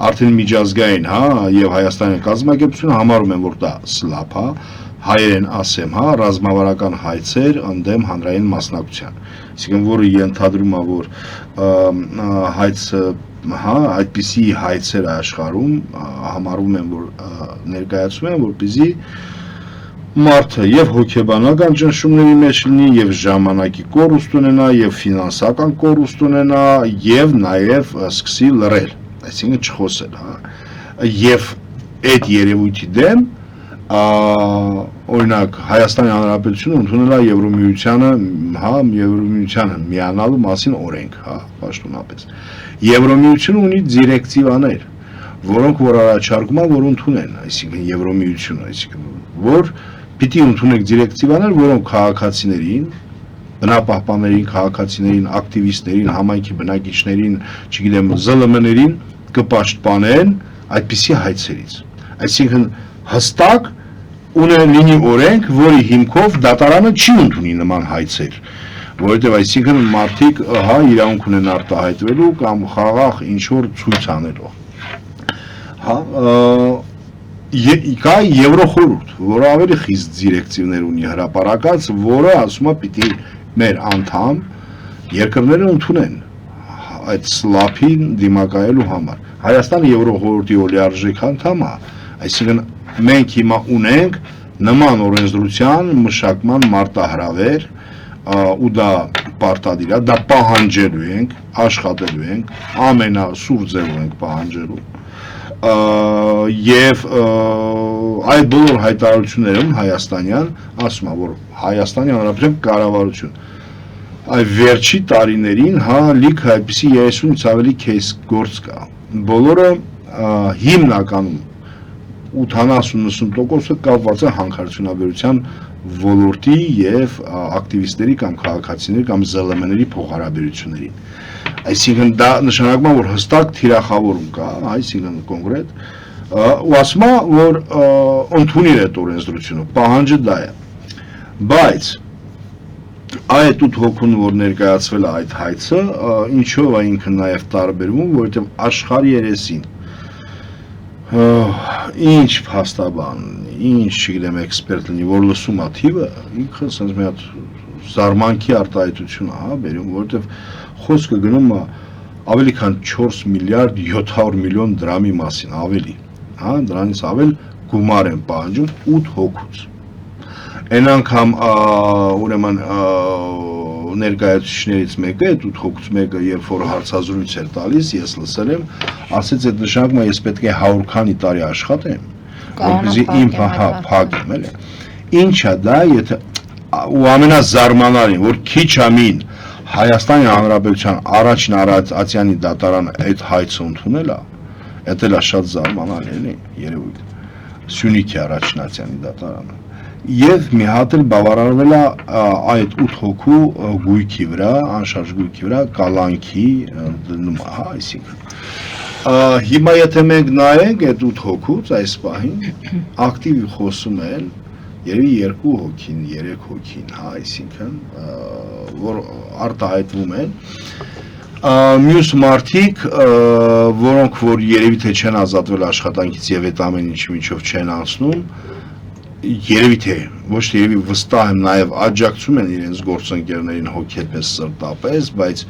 B: արդեն միջազգային, հա, եւ Հայաստանի կազմակերպությունը համարում են, որ դա սլափ է, հայերեն ասեմ, հա, ռազմավարական հայցեր ընդդեմ հանրային մասնակցության։ Այսինքն, որը ենթադրում է, որ հայցը, հա, այդպիսի հայցեր աշխարհում համարում են, որ ներկայացում են, որպեսզի մարդը եւ հոգեբանական ճնշումների մեջ լինի, եւ ժամանակի կորուստ ունենա, եւ ֆինանսական կորուստ ունենա, եւ նաեւ սկսի լռել, այսինքն չխոսել, հա, եւ այդ երևույթի դեմ օրինակ Հայաստանի Հանրապետությունը ընդունել է Եվրոմիությանը, հա, Եվրոմիությանը միանալու մասին օրենք, հա, պաշտոնապես։ Եվրոմիությունը ունի դիրեկտիվաներ, որոնք որ առաջարկում են, որ ընդունեն, այսինքն Եվրոմիությունը, այսինքն որ պիտի ընդունեք դիրեկտիվաներ, որոնք քաղաքացիներին, բնապահպաններին, քաղաքացիներին, ակտիվիստներին, համայնքի բնակիչներին, չգիտեմ, ԶԼՄ-ներին կպաշտպանեն այդպիսի հայցերից։ Այսինքն հստակ ունենալի օրենք, որի հիմքով դատարանը չի ընդունի նման հայցեր, որովհետև այսինքն մարդիկ հա իրավունք ունեն արտահայտվելու կամ խաղաղ ինչ որ ցույց անելու։ Հա կա Եվրոխորհուրդ, որը ավելի խիստ դիրեկտիվներ ունի հրապարակած, որը ասում է պիտի մեր անդամ երկրները ընդունեն այդ սլափին դիմակայելու համար։ Հայաստանը Եվրոխորհրդի օլիարժեք անդամ է, այսինքն մենք հիմա ունենք նման օրենսդրության մշակման մարտահրավեր ու դա պարտադիր է, դա պահանջելու ենք, աշխատելու ենք, ամենասուր ձևով ենք պահանջելու եւ այդ բոլոր հայտարարություններում հայաստանյան ասում է, որ Հայաստանի Հանրապետության կառավարություն այդ վերջի տարիներին հա լիքը այդպիսի 30-ից ավելի кейս գործ կա, բոլորը հիմնականում 80-90%-ը կապված է հանքարդյունաբերության ոլորտի եւ ակտիվիստների կամ քաղաքացիների կամ ԶԼՄ-ների փոխհարաբերություններին։ Այսինքն դա նշանակում է, որ հստակ թիրախավորում կա, այսինքն կոնկրետ, ու ասում է, որ ընդունի այդ օրենսդրությունը, պահանջը դա է։ Բայց այդ 8 հոգուն, որ ներկայացվել է այդ հայցը, ինչով է ինքը նաև տարբերվում, որովհետև աշխարհի երեսին ինչ փաստաբան, ինչ չգիտեմ էքսպերտ լինի, որ լսում է թիվը, ինքը ասես մի հատ զարմանքի արտահայտություն է, հա, բերում, որովհետև խոսքը գնում է ավելի քան 4 միլիարդ 700 միլիոն դրամի մասին, ավելի, հա, դրանից ավել գումար են պահանջում 8 հոգուց։ Այն անգամ ուրեմն ներկայացուցիչներից մեկը, այդ 8 հոգուց մեկը, երբ որ հարցազրույց էր տալիս, ես լսել եմ, ասեց այդ նշանակում է ես պետք է 100 քանի տարի աշխատեմ, որպեսզի իմ փակեմ, էլի։ Ինչա դա, եթե ու ամենազարմանալին, որ քիչ ամին Հայաստանի Հանրապետության առաջին Ացյանի դատարանը այդ հայցը ընդունել է, դա էլ է շատ զարմանալի, էլի, երևույթ։ Սյունիքի առաջին Ացյանի դատարանը։ Եվ մի հատ էլ բավարարվել է այդ 8 հոգու գույքի վրա, անշարժ գույքի վրա կալանքի դնում, հա, այսինքն։ Հիմա եթե մենք նայենք այդ 8 հոգուց այս պահին, ակտիվ խոսում են երևի 2 հոգին, 3 հոգին, հա, այսինքն, որ արտահայտվում են, մյուս մարդիկ, որոնք որ երևի թե չեն ազատվել աշխատանքից եւ այդ ամեն ինչի միջով չեն անցնում, երևի թե ոչ թե երևի վստահ եմ նաեւ աջակցում են իրենց գործընկերներին հոգեպես սրտապես, բայց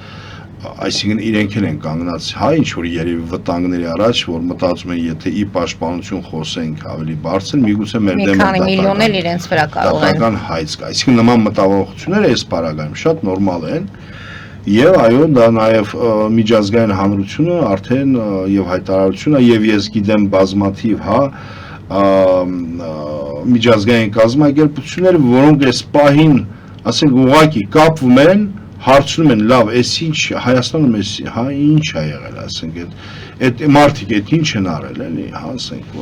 B: այսինքն իրենք են կանգնած, հա, ինչ որ երևի վտանգների առաջ, որ մտածում են եթե ի պաշտպանություն խոսենք ավելի բարձր, միգուցե մեր դեմ
A: միլիոն էլ իրենց վրա կարող են
B: դատական հայց կա, այսինքն նման մտավախությունները այս պարագայում շատ նորմալ են։ Եվ այո, դա նաև միջազգային հանրությունը արդեն եւ հայտարարությունը եւ ես գիտեմ բազմաթիվ, հա, միջազգային կազմակերպություններ, որոնք այս պահին, ասենք, ուղղակի կապվում են, հարցնում են, լավ, այս ինչ Հայաստանում էս, հա, ինչ է եղել, ասենք, այդ մարդիկ այդ ինչ են արել, էլի, հա, ասենք,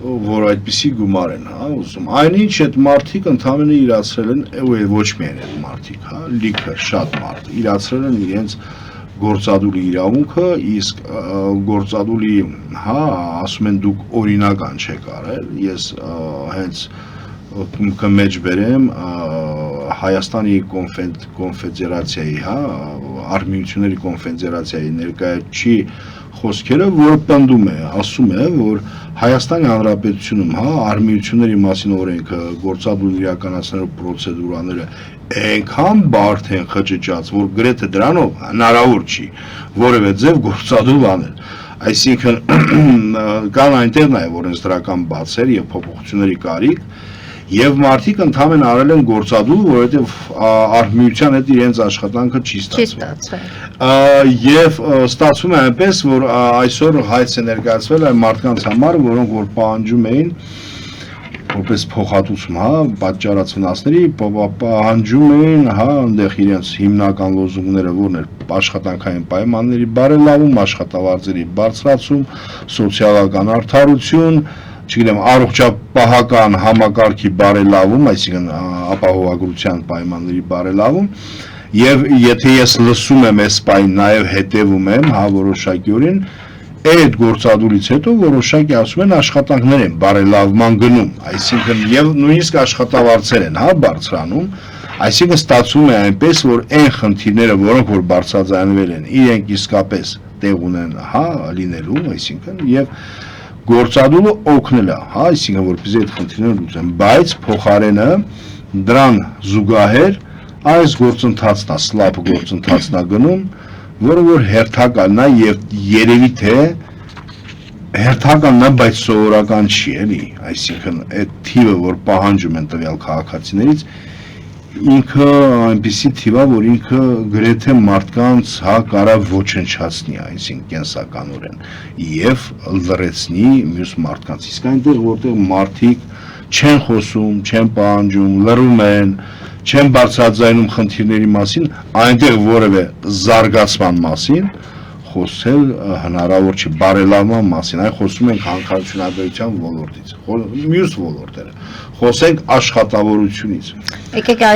B: որ այդպիսի գումար են, հա, ուզում։ Այնինչ այդ մարդիկ ընդհանրապես իրացրել են, ոչ միայն այդ մարդիկ, հա, լիքը շատ մարդ իրացրել են իրենց գործադուլի իրավունքը, իսկ գործադուլի, հա, ասում են դուք օրինական չեք արել, ես հենց կմեջ բերեմ Հայաստանի կոնֆեդերացիայի, հա, արմիությունների կոնֆեդերացիայի ներկայացուցիչի խոսքերը, որը պնդում է, ասում է, որ Հայաստանի Հանրապետությունում, հա, արմիությունների մասին օրենքը, գործադուլ իրականացնելու պրոցեդուրաները այնքան բարդ են խճճած, որ գրեթե դրանով հնարավոր չի որևէ ձև գործադուլ անել։ Այսինքն կան այնտեղ նաև օրենսդրական բացեր եւ փոփոխությունների կարիք, եւ մարդիկ ընդհանրեն արել են գործադուլ, որովհետեւ արմիության հետ իրենց աշխատանքը չի ստացվել։ Եվ ստացվում է այնպես, որ այսօր հայց է ներկայացվել այն մարդկանց համար, որոնք որ պահանջում էին որպես փոխհատուցում, հա, պատճառած վնասների, պահանջում էին, հա, այնտեղ իրենց հիմնական լոզունգները որն էր աշխատանքային պայմանների բարելավում, աշխատավարձերի բարձրացում, սոցիալական արդարություն, չգիտեմ, առողջապահական համակարգի բարելավում, այսինքն ապահովագրության պայմանների բարելավում, եւ եթե ես լսում եմ այս պայն նաեւ հետեւում եմ, հա, որոշակիորեն այդ գործադուլից հետո որոշակի ասում են աշխատանքներ են բարելավման գնում, այսինքն եւ նույնիսկ աշխատավարձեր են, հա, բարձրանում, այսինքն ստացվում է այնպես, որ այն խնդիրները, որոնք որ բարձրաձայնվել են, իրենք իսկապես տեղ ունեն, հա, լինելու, այսինքն եւ գործադուլը օգնել է, հա, այսինքն որպեսզի այդ խնդիրները լուծեն, բայց փոխարենը դրան զուգահեռ այս գործընթացն է, սլապ գործընթացն է գնում, որը որ հերթականն է եւ երևի թե հերթականն է, բայց սովորական չի, էլի, այսինքն այդ թիվը, որ պահանջում են տվյալ քաղաքացիներից, ինքը այնպիսի թիվ է, որ ինքը գրեթե մարդկանց, հա, կարող ոչնչացնի, այսինքն կենսականորեն եւ լրացնի մյուս մարդկանց, իսկ այնտեղ որտեղ մարդիկ չեն խոսում, չեն պահանջում, լռում են, չեն բարձրաձայնում խնդիրների մասին, այնտեղ որևէ զարգացման մասին խոսել հնարավոր չի, բարելավման մասին, այն խոսում ենք հանքարդյունաբերության ոլորտից, մյուս ոլորտերը, խոսենք աշխատավորությունից,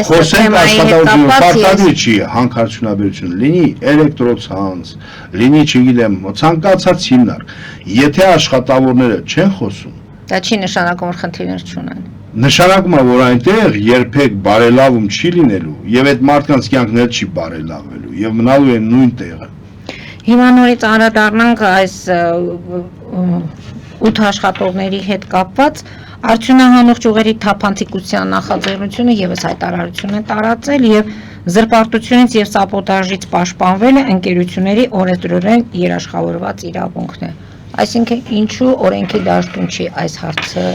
B: խոսենք աշխատավորություն, չի հանքարդյունաբերություն, լինի էլեկտրոցանց, լինի, չգիտեմ, ցանկացած հիմնարկ, եթե աշխատավորները չեն խոսում,
A: դա չի նշանակում, որ խնդիրներ չունեն։
B: Նշանակում է, որ այնտեղ երբեք բարելավում չի լինելու եւ այդ մարդկանց կյանքն էլ չի բարելավելու եւ մնալու են նույն տեղը։
A: Հիմա նորից անդրադառնանք այս 8 աշխատողների հետ կապված արդյունահանող ճյուղերի թափանցիկության նախաձեռնությունը եւս հայտարարություն է տարածել եւ զրպարտությունից եւ սաբոտաժից պաշտպանվելը ընկերությունների օրենսդրորեն երաշխավորված իրավունքն է։ Այսինքն ինչու օրենքի դաշտում չի այս հարցը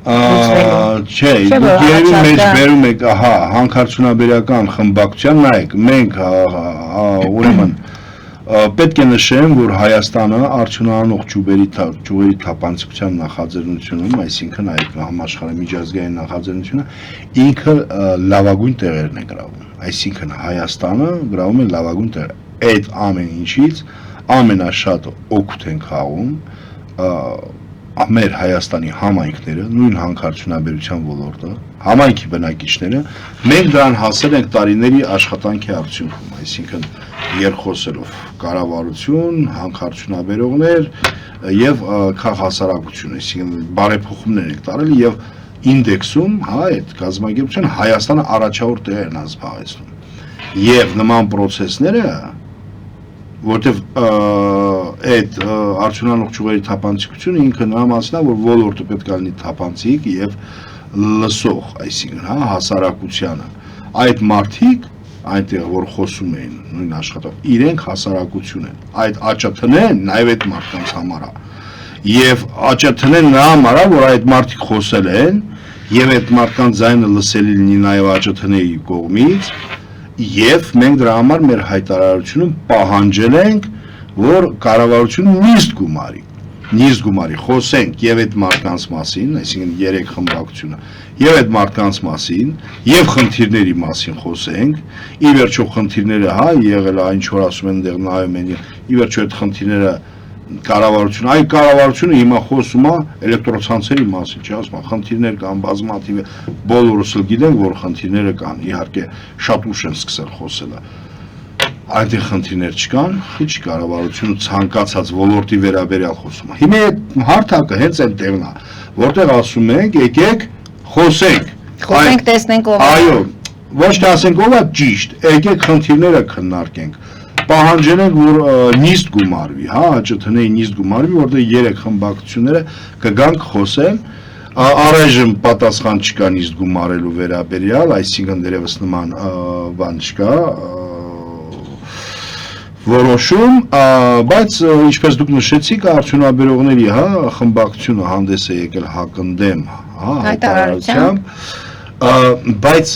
B: Չէ, երևի մեջ բերում եք, ահա, հանքարդյունաբերական խմբակցության, նայեք, մենք ուրեմն պետք է նշեմ, որ Հայաստանը արդյունահանող ճյուղերի թափանցիկության նախաձեռնությունում, այսինքն այդ համաշխարհային միջազգային նախաձեռնությունը ինքը լավագույն տեղերն է գրավում, այսինքն Հայաստանը գրավում է լավագույն տեղեր, այդ ամեն ինչից ամենաշատ օգուտ են քաղում մեր Հայաստանի համայնքները, նույն հանքարդյունաբերության ոլորտը, համայնքի բնակիչները, մենք դրան հասել ենք տարիների աշխատանքի արդյունքում, այսինքն երկխոսելով կառավարություն, հանքարդյունաբերողներ եւ քաղաքահասարակություն, այսինքն բարեփոխումներ ենք տարել եւ ինդեքսում, հա, այդ գազམ་ագերության Հայաստանը առաջավոր տեղերն է զբաղեցնում։ Եվ նման process-ները որտեվ այդ արդյունահանող ճյուղերի թափանցիկությունը ինքը նրա մասն է, որ ոլորտը պետք է լինի թափանցիկ եւ լսող, այսինքն, հա, հասարակությանը։ Այդ մարդիկ այնտեղ որ խոսում էին նույն աշխատող, իրենք հասարակություն են։ Այդ աճաթնեն նաեւ այդ մարդկանց համար է։ Եվ աճաթնեն նրա համար է, որ այդ մարդիկ խոսել են եւ այդ մարդկանց ձայնը լսելի լինի նաեւ աճաթների կողմից։ Եվ մենք դրա համար մեր հայտարարությունում պահանջել ենք, որ կառավարությունը նիստ գումարի, խոսենք եւ այդ մարդկանց մասին, այսինքն 3 խմբակցությունը, եւ այդ մարդկանց մասին, եւ խնդիրների մասին խոսենք, ի վերջո խնդիրները, հա, եղել է ինչ որ ասում են դեռ նայում են, ի վերջո այդ խնդիրները կառավարությունը հիմա խոսում է էլեկտրոցանցերի մասին, չի ասում, խնդիրներ կան բազմաթիվ, բոլորս էլ գիտենք, որ խնդիրները կան, իհարկե շատ ուշ են սկսել խոսելը։ Այնտեղ խնդիրներ չկան, ինչ կառավարությունը ցանկացած ոլորտի վերաբերյալ խոսում է։ Հիմա այդ հարթակը հենց այն տեղն է, որտեղ ասում ենք, եկեք խոսենք։
A: Խոսենք, տեսնենք ով է։
B: Այո, ոչ թե ասենք ով է ճիշտ, եկեք խնդիրները քննարկենք։ Պահանջել ենք, որ նիստ գումարվի, հա, աճաթնեի նիստ գումարվի, որտեղ 3 խմբակցությունները կգանք խոսեն, առայժմ պատասխան չկա նիստ գումարելու վերաբերյալ, այսինքն դերևս նման բան չկա, որոշում, բայց ինչպես դուք նշեցիք, արդյունաբերողների, հա, խմբակցությունը հանդես է եկել հակընդդեմ, հա, հայտարարությամբ, բայց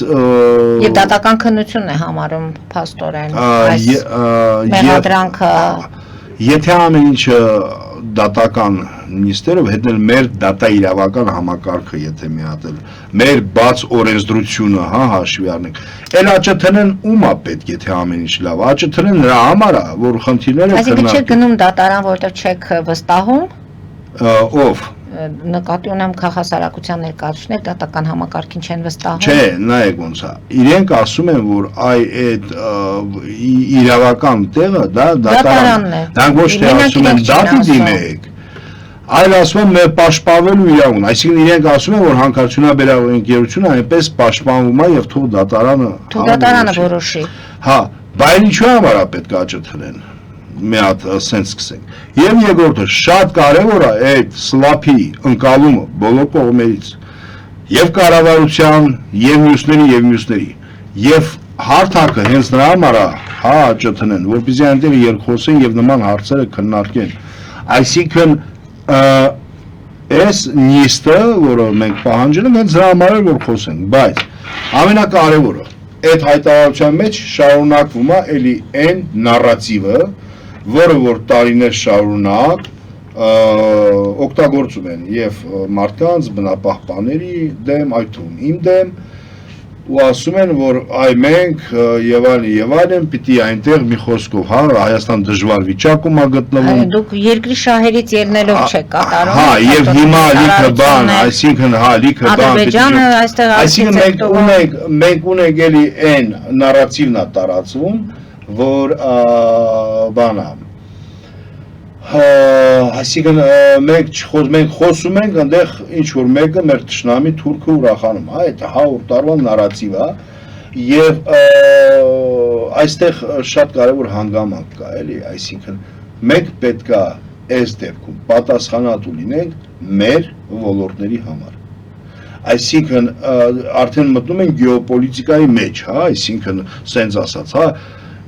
A: եւ դատական քննություն է համարում փաստորեն այս մեղադրանքը
B: եթե ամեն ինչը դատական նիստերով հետնել մեր դատա իրավական համակարգը եթե միատել մեր բաց օրենսդրությունը հա հաշվի առնենք էլ ԱՃԹ-ն ում է պետք եթե ամեն ինչ լավ ԱՃԹ-ն նրա համար է որ խնդիրները
A: այսինքն չեք գնում դատարան որտեղ չեք վստահում
B: ով
A: նկատի ունեմ քաղաքասարակության ներկայացուցիչներ դատական համակարգին չեն վստահում
B: չէ նայեք ոնց է իրենք ասում են որ այդ իրավական տեղը դա դատարանն է դրանք ոչ թե ասում են դատի դիմեք այլ ասում են մեր պաշտպանվելու իրավունք այսինքն իրենք ասում են որ հանքարդյունաբերական ընկերությունը այնպես պաշտպանվում է եւ թող դատարանը
A: որոշի
B: հա բայց ինչու համար է պետք է ԱՃԹ-ն մի հատ սենց սկսենք եւ երկրորդը շատ կարեւոր է այդ սլափի ընկալումը բոլոր կողմերից եւ կառավարության եւ մյուսների եւ հարթակը հենց նրա համար է հա ԱՃԹ-ն որպեսզի այնտեղ երկխոսեն եւ նման հարցերը քննարկեն այսինքն այս նիստը որը մենք պահանջել ենք հենց նրա համար է որ խոսենք բայց ամենակարևորը այդ հայտարարության մեջ շարունակվում է էլի այն նարատիվը որը որ տարիներ շարունակ օգտագործում են եւ մարդկանց բնապահպանների դեմ այդ թվում իմ դեմ ու ասում են որ այ մենք եւ այլն պիտի այնտեղ մի խոսքով հա Հայաստան դժվար վիճակում է գտնվում
A: դուք երկրի շահերից ելնելով չեք կատարում
B: հա եւ հիմա լիքը բան այսինքն հա լիքը բան
A: Ադրբեջանը այստեղ
B: այսինքն մենք ունենք էլի այն նարատիվն է տարածվում որ բանա այսինքն մենք խոսում ենք այնտեղ ինչ որ մեկը մեր ճշնամի թուրքը ուրախանում այդ 100 տարվա նարատիվ է եւ այստեղ շատ կարեւոր հանգամանք կա էլի այսինքն մենք պետքա այս դեպքում պատասխանատու լինենք մեր ոլորտների համար այսինքն արդեն մտնում են գեոպոլիտիկայի մեջ հա այսինքն սենց ասած հա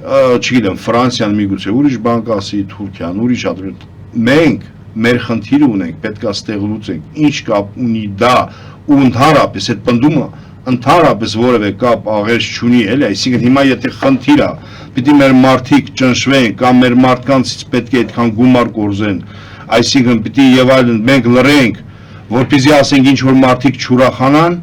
B: չգիտեմ Ֆրանսիան միգուցե ուրիշ բան կասի, Թուրքիան ուրիշ մենք մեր խնդիրը ունենք, պետք է ստեղ լուծենք, ինչ կապ ունի դա ու ընդհանրապես այդ պնդումը ընդհանրապես որևէ կապ աղերս չունի, էլի, այսինքն հիմա եթե խնդիր է, պիտի մեր մարդիկ ճնշվեն կամ մեր մարդկանցից պետք է այդքան գումար կորզեն, այսինքն պիտի եւ այլն մենք լռենք, որպեսզի ասենք ինչ որ մարդիկ չուրախանան։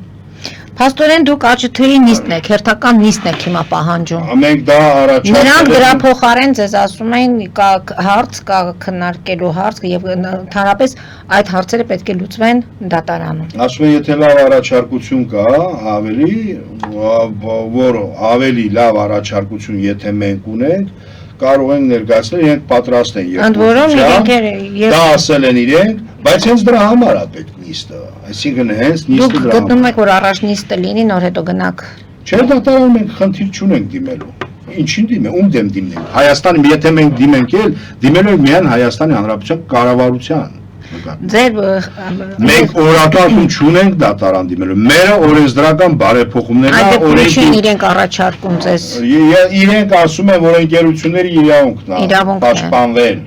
A: Փաստորեն դուք ԱՃԹ-ի նիստն եք, հերթական նիստն եք հիմա պահանջում։
B: Մենք դա առաջարկել
A: Նրանք դրա փոխարեն ձեզ ասում են կա հարց, կա քննարկելու հարց եւ ընդհանրապես այդ հարցերը պետք է լուծվեն դատարանում։
B: Ասում են եթե լավ առաջարկություն կա, որ ավելի լավ առաջարկություն եթե մենք ունենք, կարող ենք ներկայացնել, իրենք պատրաստ են
A: Ընդ որում իրենք
B: դա ասել են իրենք, բայց հենց դրա համար է պետք նիստը, այսինքն հենց նիստը
A: Դուք գտնում եք որ առաջ նիստը լինի, նոր հետո գնաք։
B: Չէ, դատարանում մենք խնդիր չունենք դիմելու։ Ինչին դիմենք, ում դեմ դիմենք։ Հայաստանը եթե մենք դիմենք էլ, դիմելու ենք միայն Հայաստանի Հանրապետության կառավարության։
A: Ձեր
B: Մենք օրակարգում չունենք դատարան դիմելու։ Մերը օրենսդրական բարեփոխումներն
A: Այդ
B: օրենքի
A: իրենք առաջարկում ձեզ։
B: Իրենք ասում են, որ ընկերությունների իրավունքն է պաշտպանվել։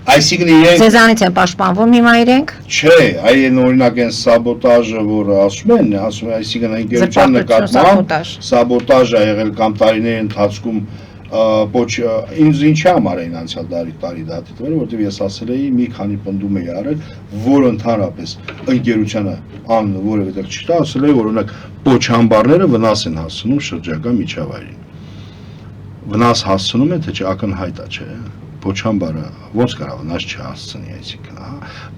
B: Այսինքն իրենք
A: Ձեզանից են պաշտպանվում հիմա իրենք։
B: Չէ, այն օրինակ են սաբոտաժը, որ ասում են, այսինքն ընկերության նկատմամբ սաբոտաժ է եղել կամ տարիների ընթացքում ինձ ինչի համար էին անցյալ տարի դատիտվել, որտեղ ես ասել էի մի քանի պնդում էի արել, որ ընդհանրապես ընկերությանը անունը որևէ տեղ չտա, ասել էի, որ օրինակ պոչամբարները վնաս են հասցնում շրջակա միջավայրին։ Վնաս հասցնում է, թե չէ, ակնհայտ է, չէ։ Պոչամբարը ոնց կարա վնաս չհասցնի, այսինքն,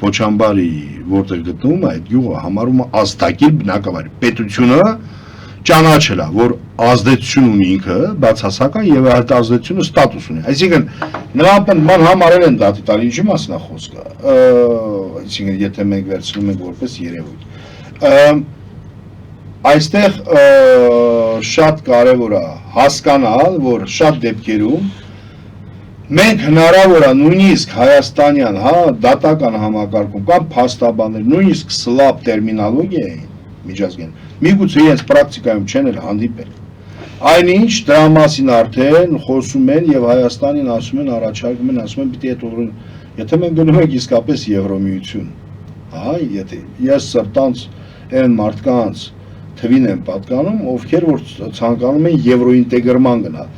B: Պոչամբարի որտեղ գտնվում է այդ գյուղը համարում է ազդակիր բնակավայր։ Պետությունը ճանաչել է, որ ազդեցություն ունի ինքը, բացասական եւ այդ ազդեցությունը ստատուս ունի։ Այսինքն նրան պնդման համարել են դատի տալ, ինչի մասն է խոսքը։ Այսինքն եթե մենք վերցնում ենք որպես երևույթ։ Այստեղ շատ կարևոր է հասկանալ, որ շատ դեպքերում մենք հնարավոր է նույնիսկ հայաստանյան, դատական համակարգում կամ փաստաբաններ, նույնիսկ սլաբ տերմինոլոգիային միջազգային միգուցե իրենց պրակտիկայում չեն էլ հանդիպել։ Այնինչ դրա մասին արդեն խոսում են եւ Հայաստանին ասում են, առաջարկում են, ասում են, պիտի այդ օրեն, եթե մենք գնում ենք իսկապես Եվրոմիություն, եթե ես սրտանց այն մարդկանց թվին եմ պատկանում, ովքեր որ ցանկանում են եվրոինտեգրման գնալ։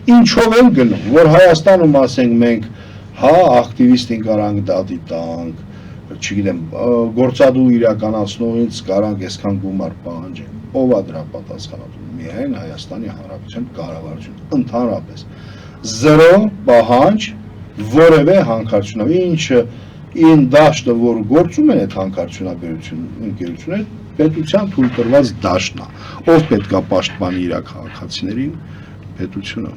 B: Ինչով են գնում, որ Հայաստանում ասենք մենք, ակտիվիստին կարանք դատի տանք, չգիտեմ, գործադու իրականացնողից կարանք այսքան գումար պահանջենք, ով է դրա պատասխանատու, միայն Հայաստանի Հանրապետության կառավարությունը, ընդհանրապես, զրո պահանջ որևէ հանքարդյունաբեր, ինչը ին դաշտը, որ գործում են այդ հանքարդյունաբերությունը, պետության թույլ տրված դաշտն է, ով պետք է պաշտպանի իր քաղաքացիներին, պետությունը։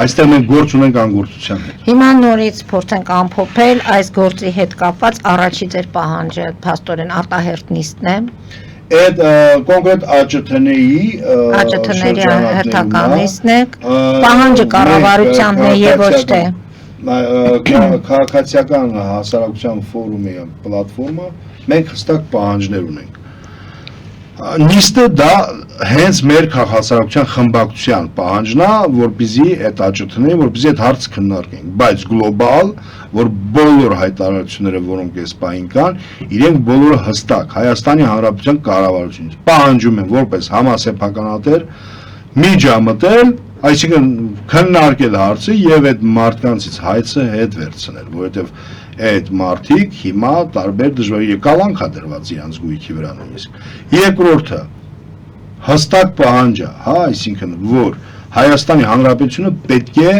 B: Այստեղ մենք գործ ունենք անգործության հետ։
A: Հիմա նորից փորձենք ամփոփել այս գործի հետ կապված առաջի ձեր պահանջը, փաստորեն արտահերթ նիստն է։
B: Այդ կոնկրետ
A: ԱՃԹ-ների հերթական նիստն է։ Պահանջը կառավարությանն է եւ ոչ թե
B: քաղաքացիական հասարակության ֆորումի պլատֆորմա, մենք հստակ պահանջներ ունենք։ Նիստը դա հենց մեր քաղաքացիական խմբակցության պահանջն է, որպեսզի այդ ԱՃԹ-ները, որպեսզի այդ հարցը քննարկենք, բայց գլոբալ, որ բոլոր հայտարարությունները, որոնք այս պահին կան, իրենք բոլորը հստակ Հայաստանի Հանրապետության կառավարությունից պահանջում են որպես համասեփականատեր միջամտել, այսինքն քննարկել հարցը եւ այդ մարդկանցից հայցը հետ վերցնել, որովհետեւ այդ մարդիկ հիմա տարբեր դժվարի կալանք է դրված իրանց գույքի վրա նույնիսկ։ Երկրորդը հստակ պահանջ է, այսինքն որ Հայաստանի Հանրապետությունը պետք է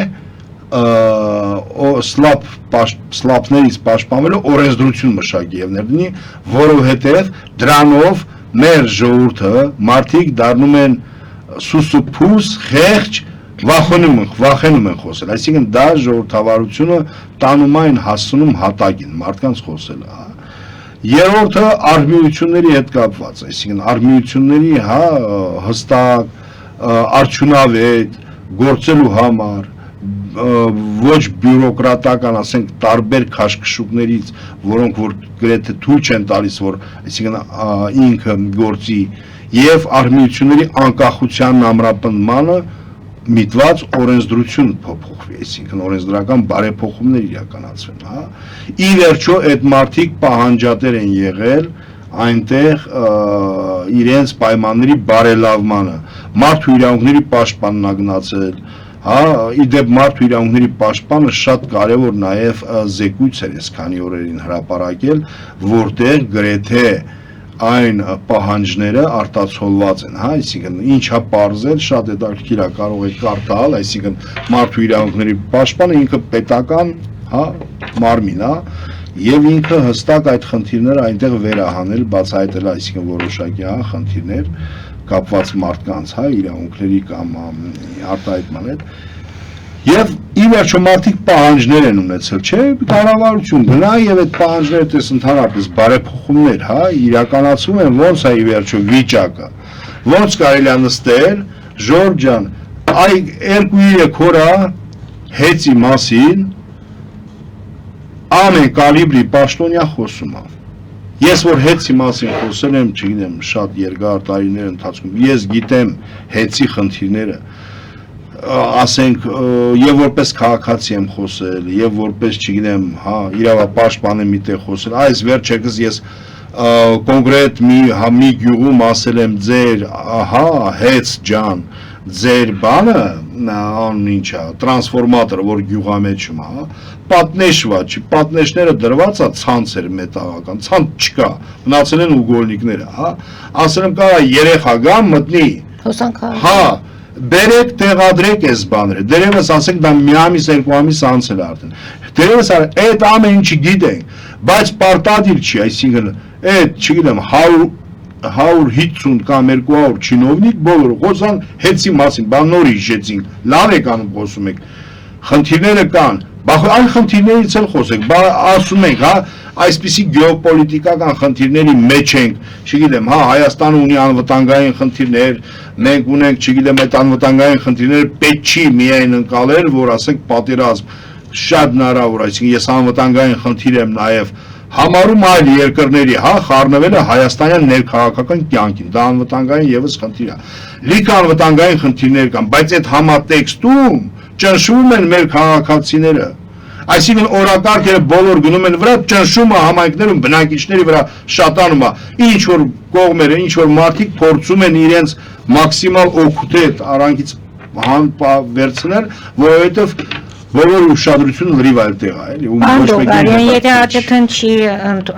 B: սլապներից պաշտպանվելու օրենսդրություն մշակի եւ ներդնի, որովհետեւ դրանով մեր ժողովուրդը մարդիկ դառնում են սուսուփուս, խեղճ, վախենում են խոսել, այսինքն դա ժողովրդավարությունը տանում այն հասցնում հատակին, մարդկանց խոսելը։ Երրորդը արհմիությունների հետ կապված, այսինքն արհմիությունների հստակ, արդյունավետ, գործելու համար, ոչ բյուրոկրատական, ասենք տարբեր քաշքշուկներից, որոնք որ գրեթե թույլ չեն տալիս, որ այսինքն ինքը գործի եւ արհմիությունների անկախության ամրապնդմանը միտված օրենսդրություն փոփոխվի, այսինքն օրենսդրական բարեփոխումներ իրականացվեն, հա։ Ի վերջո այդ մարդիկ պահանջատեր են եղել այնտեղ իրենց պայմանների բարելավմանը, մարդու իրավունքների պաշտպանն ա գնացել, հա, իդեպ մարդու իրավունքների պաշտպանը շատ կարևոր նաև զեկույց էր այս քանի օրերին հրապարակել, որտեղ գրեթե այն պահանջները արտացոլված են, հա, այսինքն ինչա պարզել, շատ հետաքրքիր է, կարող եք կարդալ, այսինքն մարդու իրավունքների պաշտպանը ինքը պետական, հա, մարմին է, եւ ինքը հստակ այդ խնդիրները այնտեղ վերահանել, բացահայտել, այսինքն որոշակի, հա, խնդիրներ կապված մարդկանց, հա, իրավունքների կամ արտահայտման հետ։ Եվ ի վերջո մարդիկ պահանջներ են ունեցել, չէ, կառավարություն գնա եւ այդ պահանջները տես ընդհանրապես բարեփոխումներ, հա, իրականացում են, ոնց է ի վերջո վիճակը, ոնց կարելի է նստել, Ժորժ ջան, այ 2-3 օր հեծի մասին ամեն կալիբրի պաշտոնյա խոսում է։ Ես որ հեծի մասին խոսել եմ, չգիտեմ, շատ երկար տարիներ ընթացքում, ես գիտեմ հեծի խնդիրները, ասենք, եւ որպես քաղաքացի եմ խոսել, եւ որպես, չգիտեմ, հա, իրավապաշտպան եմ միտեղ խոսել, այս վերջերս ես կոնկրետ մի գյուղում ասել եմ ձեր, հա, հեծ ջան, ձեր բանը, անուն ինչա, տրանսֆորմատորը, որ գյուղամեջում, հա, պատնեշվա, չի, պատնեշները դրված է ցանցեր մետաղական, ցանց չկա, մնացել են ուգոլնիկները, հա, ասել եմ կարա երեխա գա մտնի, հա, բերեք տեղադրեք այս բաները, դերևս ասենք դա մի ամիս, 2 ամիս անցել արդեն, դերևս այդ ամեն ինչի գիտենք, բայց պարտադիր չի, այսինքն այդ, չգիտեմ, 150 կամ 200 չինովնիկ բոլորը խոսան հեծի մասին, բան նոր հիշեցինք, լավ եք անում խոսում եք, խնդիրները կան, այլ խնդիրներից էլ խոսենք, ասում ենք, հա, այսպիսի գեոպոլիտիկական խնդիրների մեջ ենք, չգիտեմ, հա, Հայաստանը ունի անվտանգային խնդիրներ, մենք ունենք, չգիտեմ, այդ անվտանգային խնդիրները պետք չի միայն ընկալել, որ ասենք պատերազմ շատ հնարավոր, այսինքն ես անվտանգային խնդիր եմ նաև համարում այլ երկրների, հա, խառնվելը հայաստանյան ներքաղաքական կյանքին, դա անվտանգային եւս խնդիր է։ Լիքը անվտանգային խնդիրներ կան, բայց այդ համատեքստում ճնշվում են մեր քաղաքացիները։ Այսինքն օրակարգերը բոլոր գնում են վրա, ճնշումը համայնքներում բնակիչների վրա շատանում է։ Ինչ որ կողմերը, ինչ որ մարդիկ փորձում են իրենց մաքսիմալ օգուտ արանքից վերցնել, որովհետև բոլոր ուշադրությունը լրիվ այլ տեղ է, էլի,
A: ոչ մեկին եթե ԱՃԹ-ն չի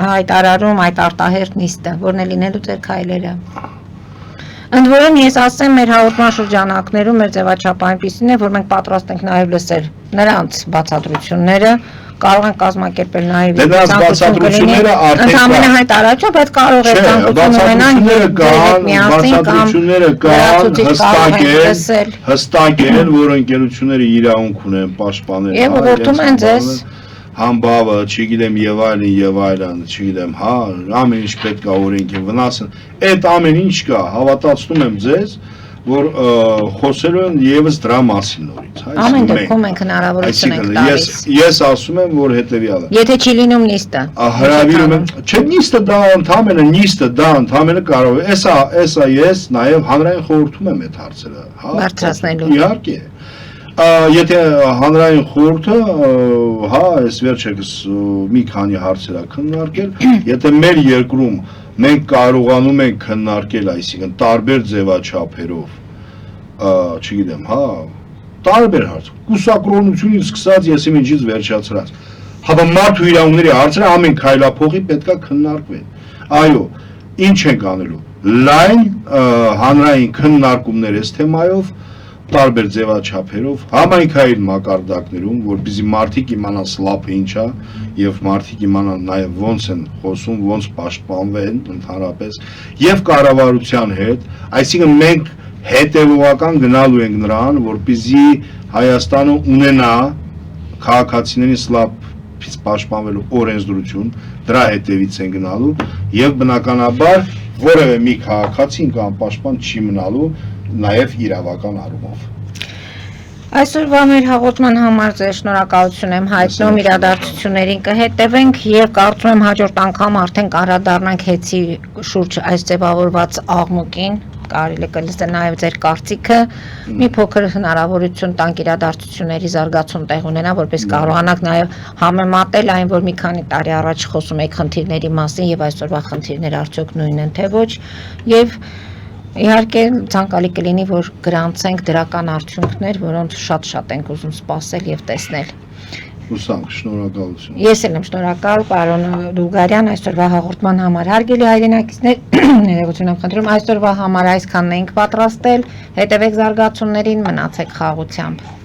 A: հայտարարում այդ արտահերթ նիստը, որն է լինելու ձեր քայլերը։ Ընդ որում ես ասեմ մեր հաղորդման շրջանակներում մեր ձևաչափը այնպիսին է, որ մենք պատրաստ ենք նաև լսել նրանց բացատրությունները, կարող են կազմակերպել նաև
B: բացատրությունները
A: ընդհանրապես հայտարարություն, բայց կարող է
B: հստակ են, որ ընկերությունները իրավունք ունեն պաշտպանել
A: եւ ուղղորդում են ձեզ
B: համբավը, չգիտեմ եւ այլն, չգիտեմ, հա, ամեն ինչ պետք է օրենքին վնասեն, այդ ամեն ինչ կա, հավատացնում եմ ձեզ, որ խոսելու են եւս դրա մասին նորից, հա,
A: ամեն դեպքում ենք հնարավորություն ենք տալիս։
B: Ես ասում եմ, որ հետեւյալը։
A: Եթե չի լինում նիստը։
B: Հրավիրում եմ, չէ, նիստը դա ընդհանրապես կարող է, էսա ես նաեւ հանրային խորհրդում եմ այդ հարցերը, հա։
A: Բարձրացնելու։
B: Իհարկե։ Եթե հանրային խորհուրդը, հա, այս վերջերս մի քանի հարցեր է քննարկել, եթե մեր երկրում մենք կարողանում ենք քննարկել, այսինքն տարբեր ձևաչափերով, չգիտեմ, հա, տարբեր հարց, կուսակրոնությունից սկսած եսիմ ինչից վերջացրած, հա, մարդու իրավունքների հարցերը ամեն քայլափոխի պետքա քննարկվեն։ Այո, ինչ ենք անելու։ Լայն հանրային քննարկումներ այս թեմայով տարբեր ձևաչափերով, համայնքային մակարդակներում, որպեսզի մարդիկ իմանան սլափը ինչ է եւ մարդիկ իմանան նաեւ ոնց են խոսում, ոնց պաշտպանվեն ընդհանրապես եւ կառավարության հետ, այսինքն մենք հետեւողական գնալու ենք նրան, որպեսզի Հայաստանը ունենա քաղաքացիների սլափից պաշտպանվելու օրենսդրություն, դրա հետևից են գնալու եւ բնականաբար որևէ մի քաղաքացին կամ պաշտպան չի մնալու նաև իրավական առումով։
A: Այսօրվա մեր հաղորդման համար ձեզ շնորհակալություն եմ հայտնում, իրադարձություններին կհետևենք եւ կարծում եմ հաջորդ անգամ արդեն կառադառնանք հեծի շուրջ այս ձևավորված աղմուկին, կարելի կլսել նաև ձեր կարծիքը, մի փոքր հնարավորություն տանք իրադարձությունների զարգացում տեղ ունենա, որպես կարողանաք նաև համեմատել այն, որ մի քանի տարի առաջ խոսում եք խնդիրների մասին եւ այսօրվա խնդիրները արդյոք նույնն են թե ոչ, եւ իհարկե ցանկալի կլինի, որ գրանցենք դրական արդյունքներ, որոնց շատ ենք ուզում սպասել եւ տեսնել։
B: Հուսանք, շնորհակալություն։
A: Ես էլ եմ շնորհակալ պարոն Դուլգարյան այսօրվա հաղորդման համար։ Հարգելի հայրենակիցներ, ներողություն եմ խնդրում, այսօրվա համար այսքանն ենք պատրաստել։ Հետևեք զարգացումներին, մնացեք խաղաղությամբ։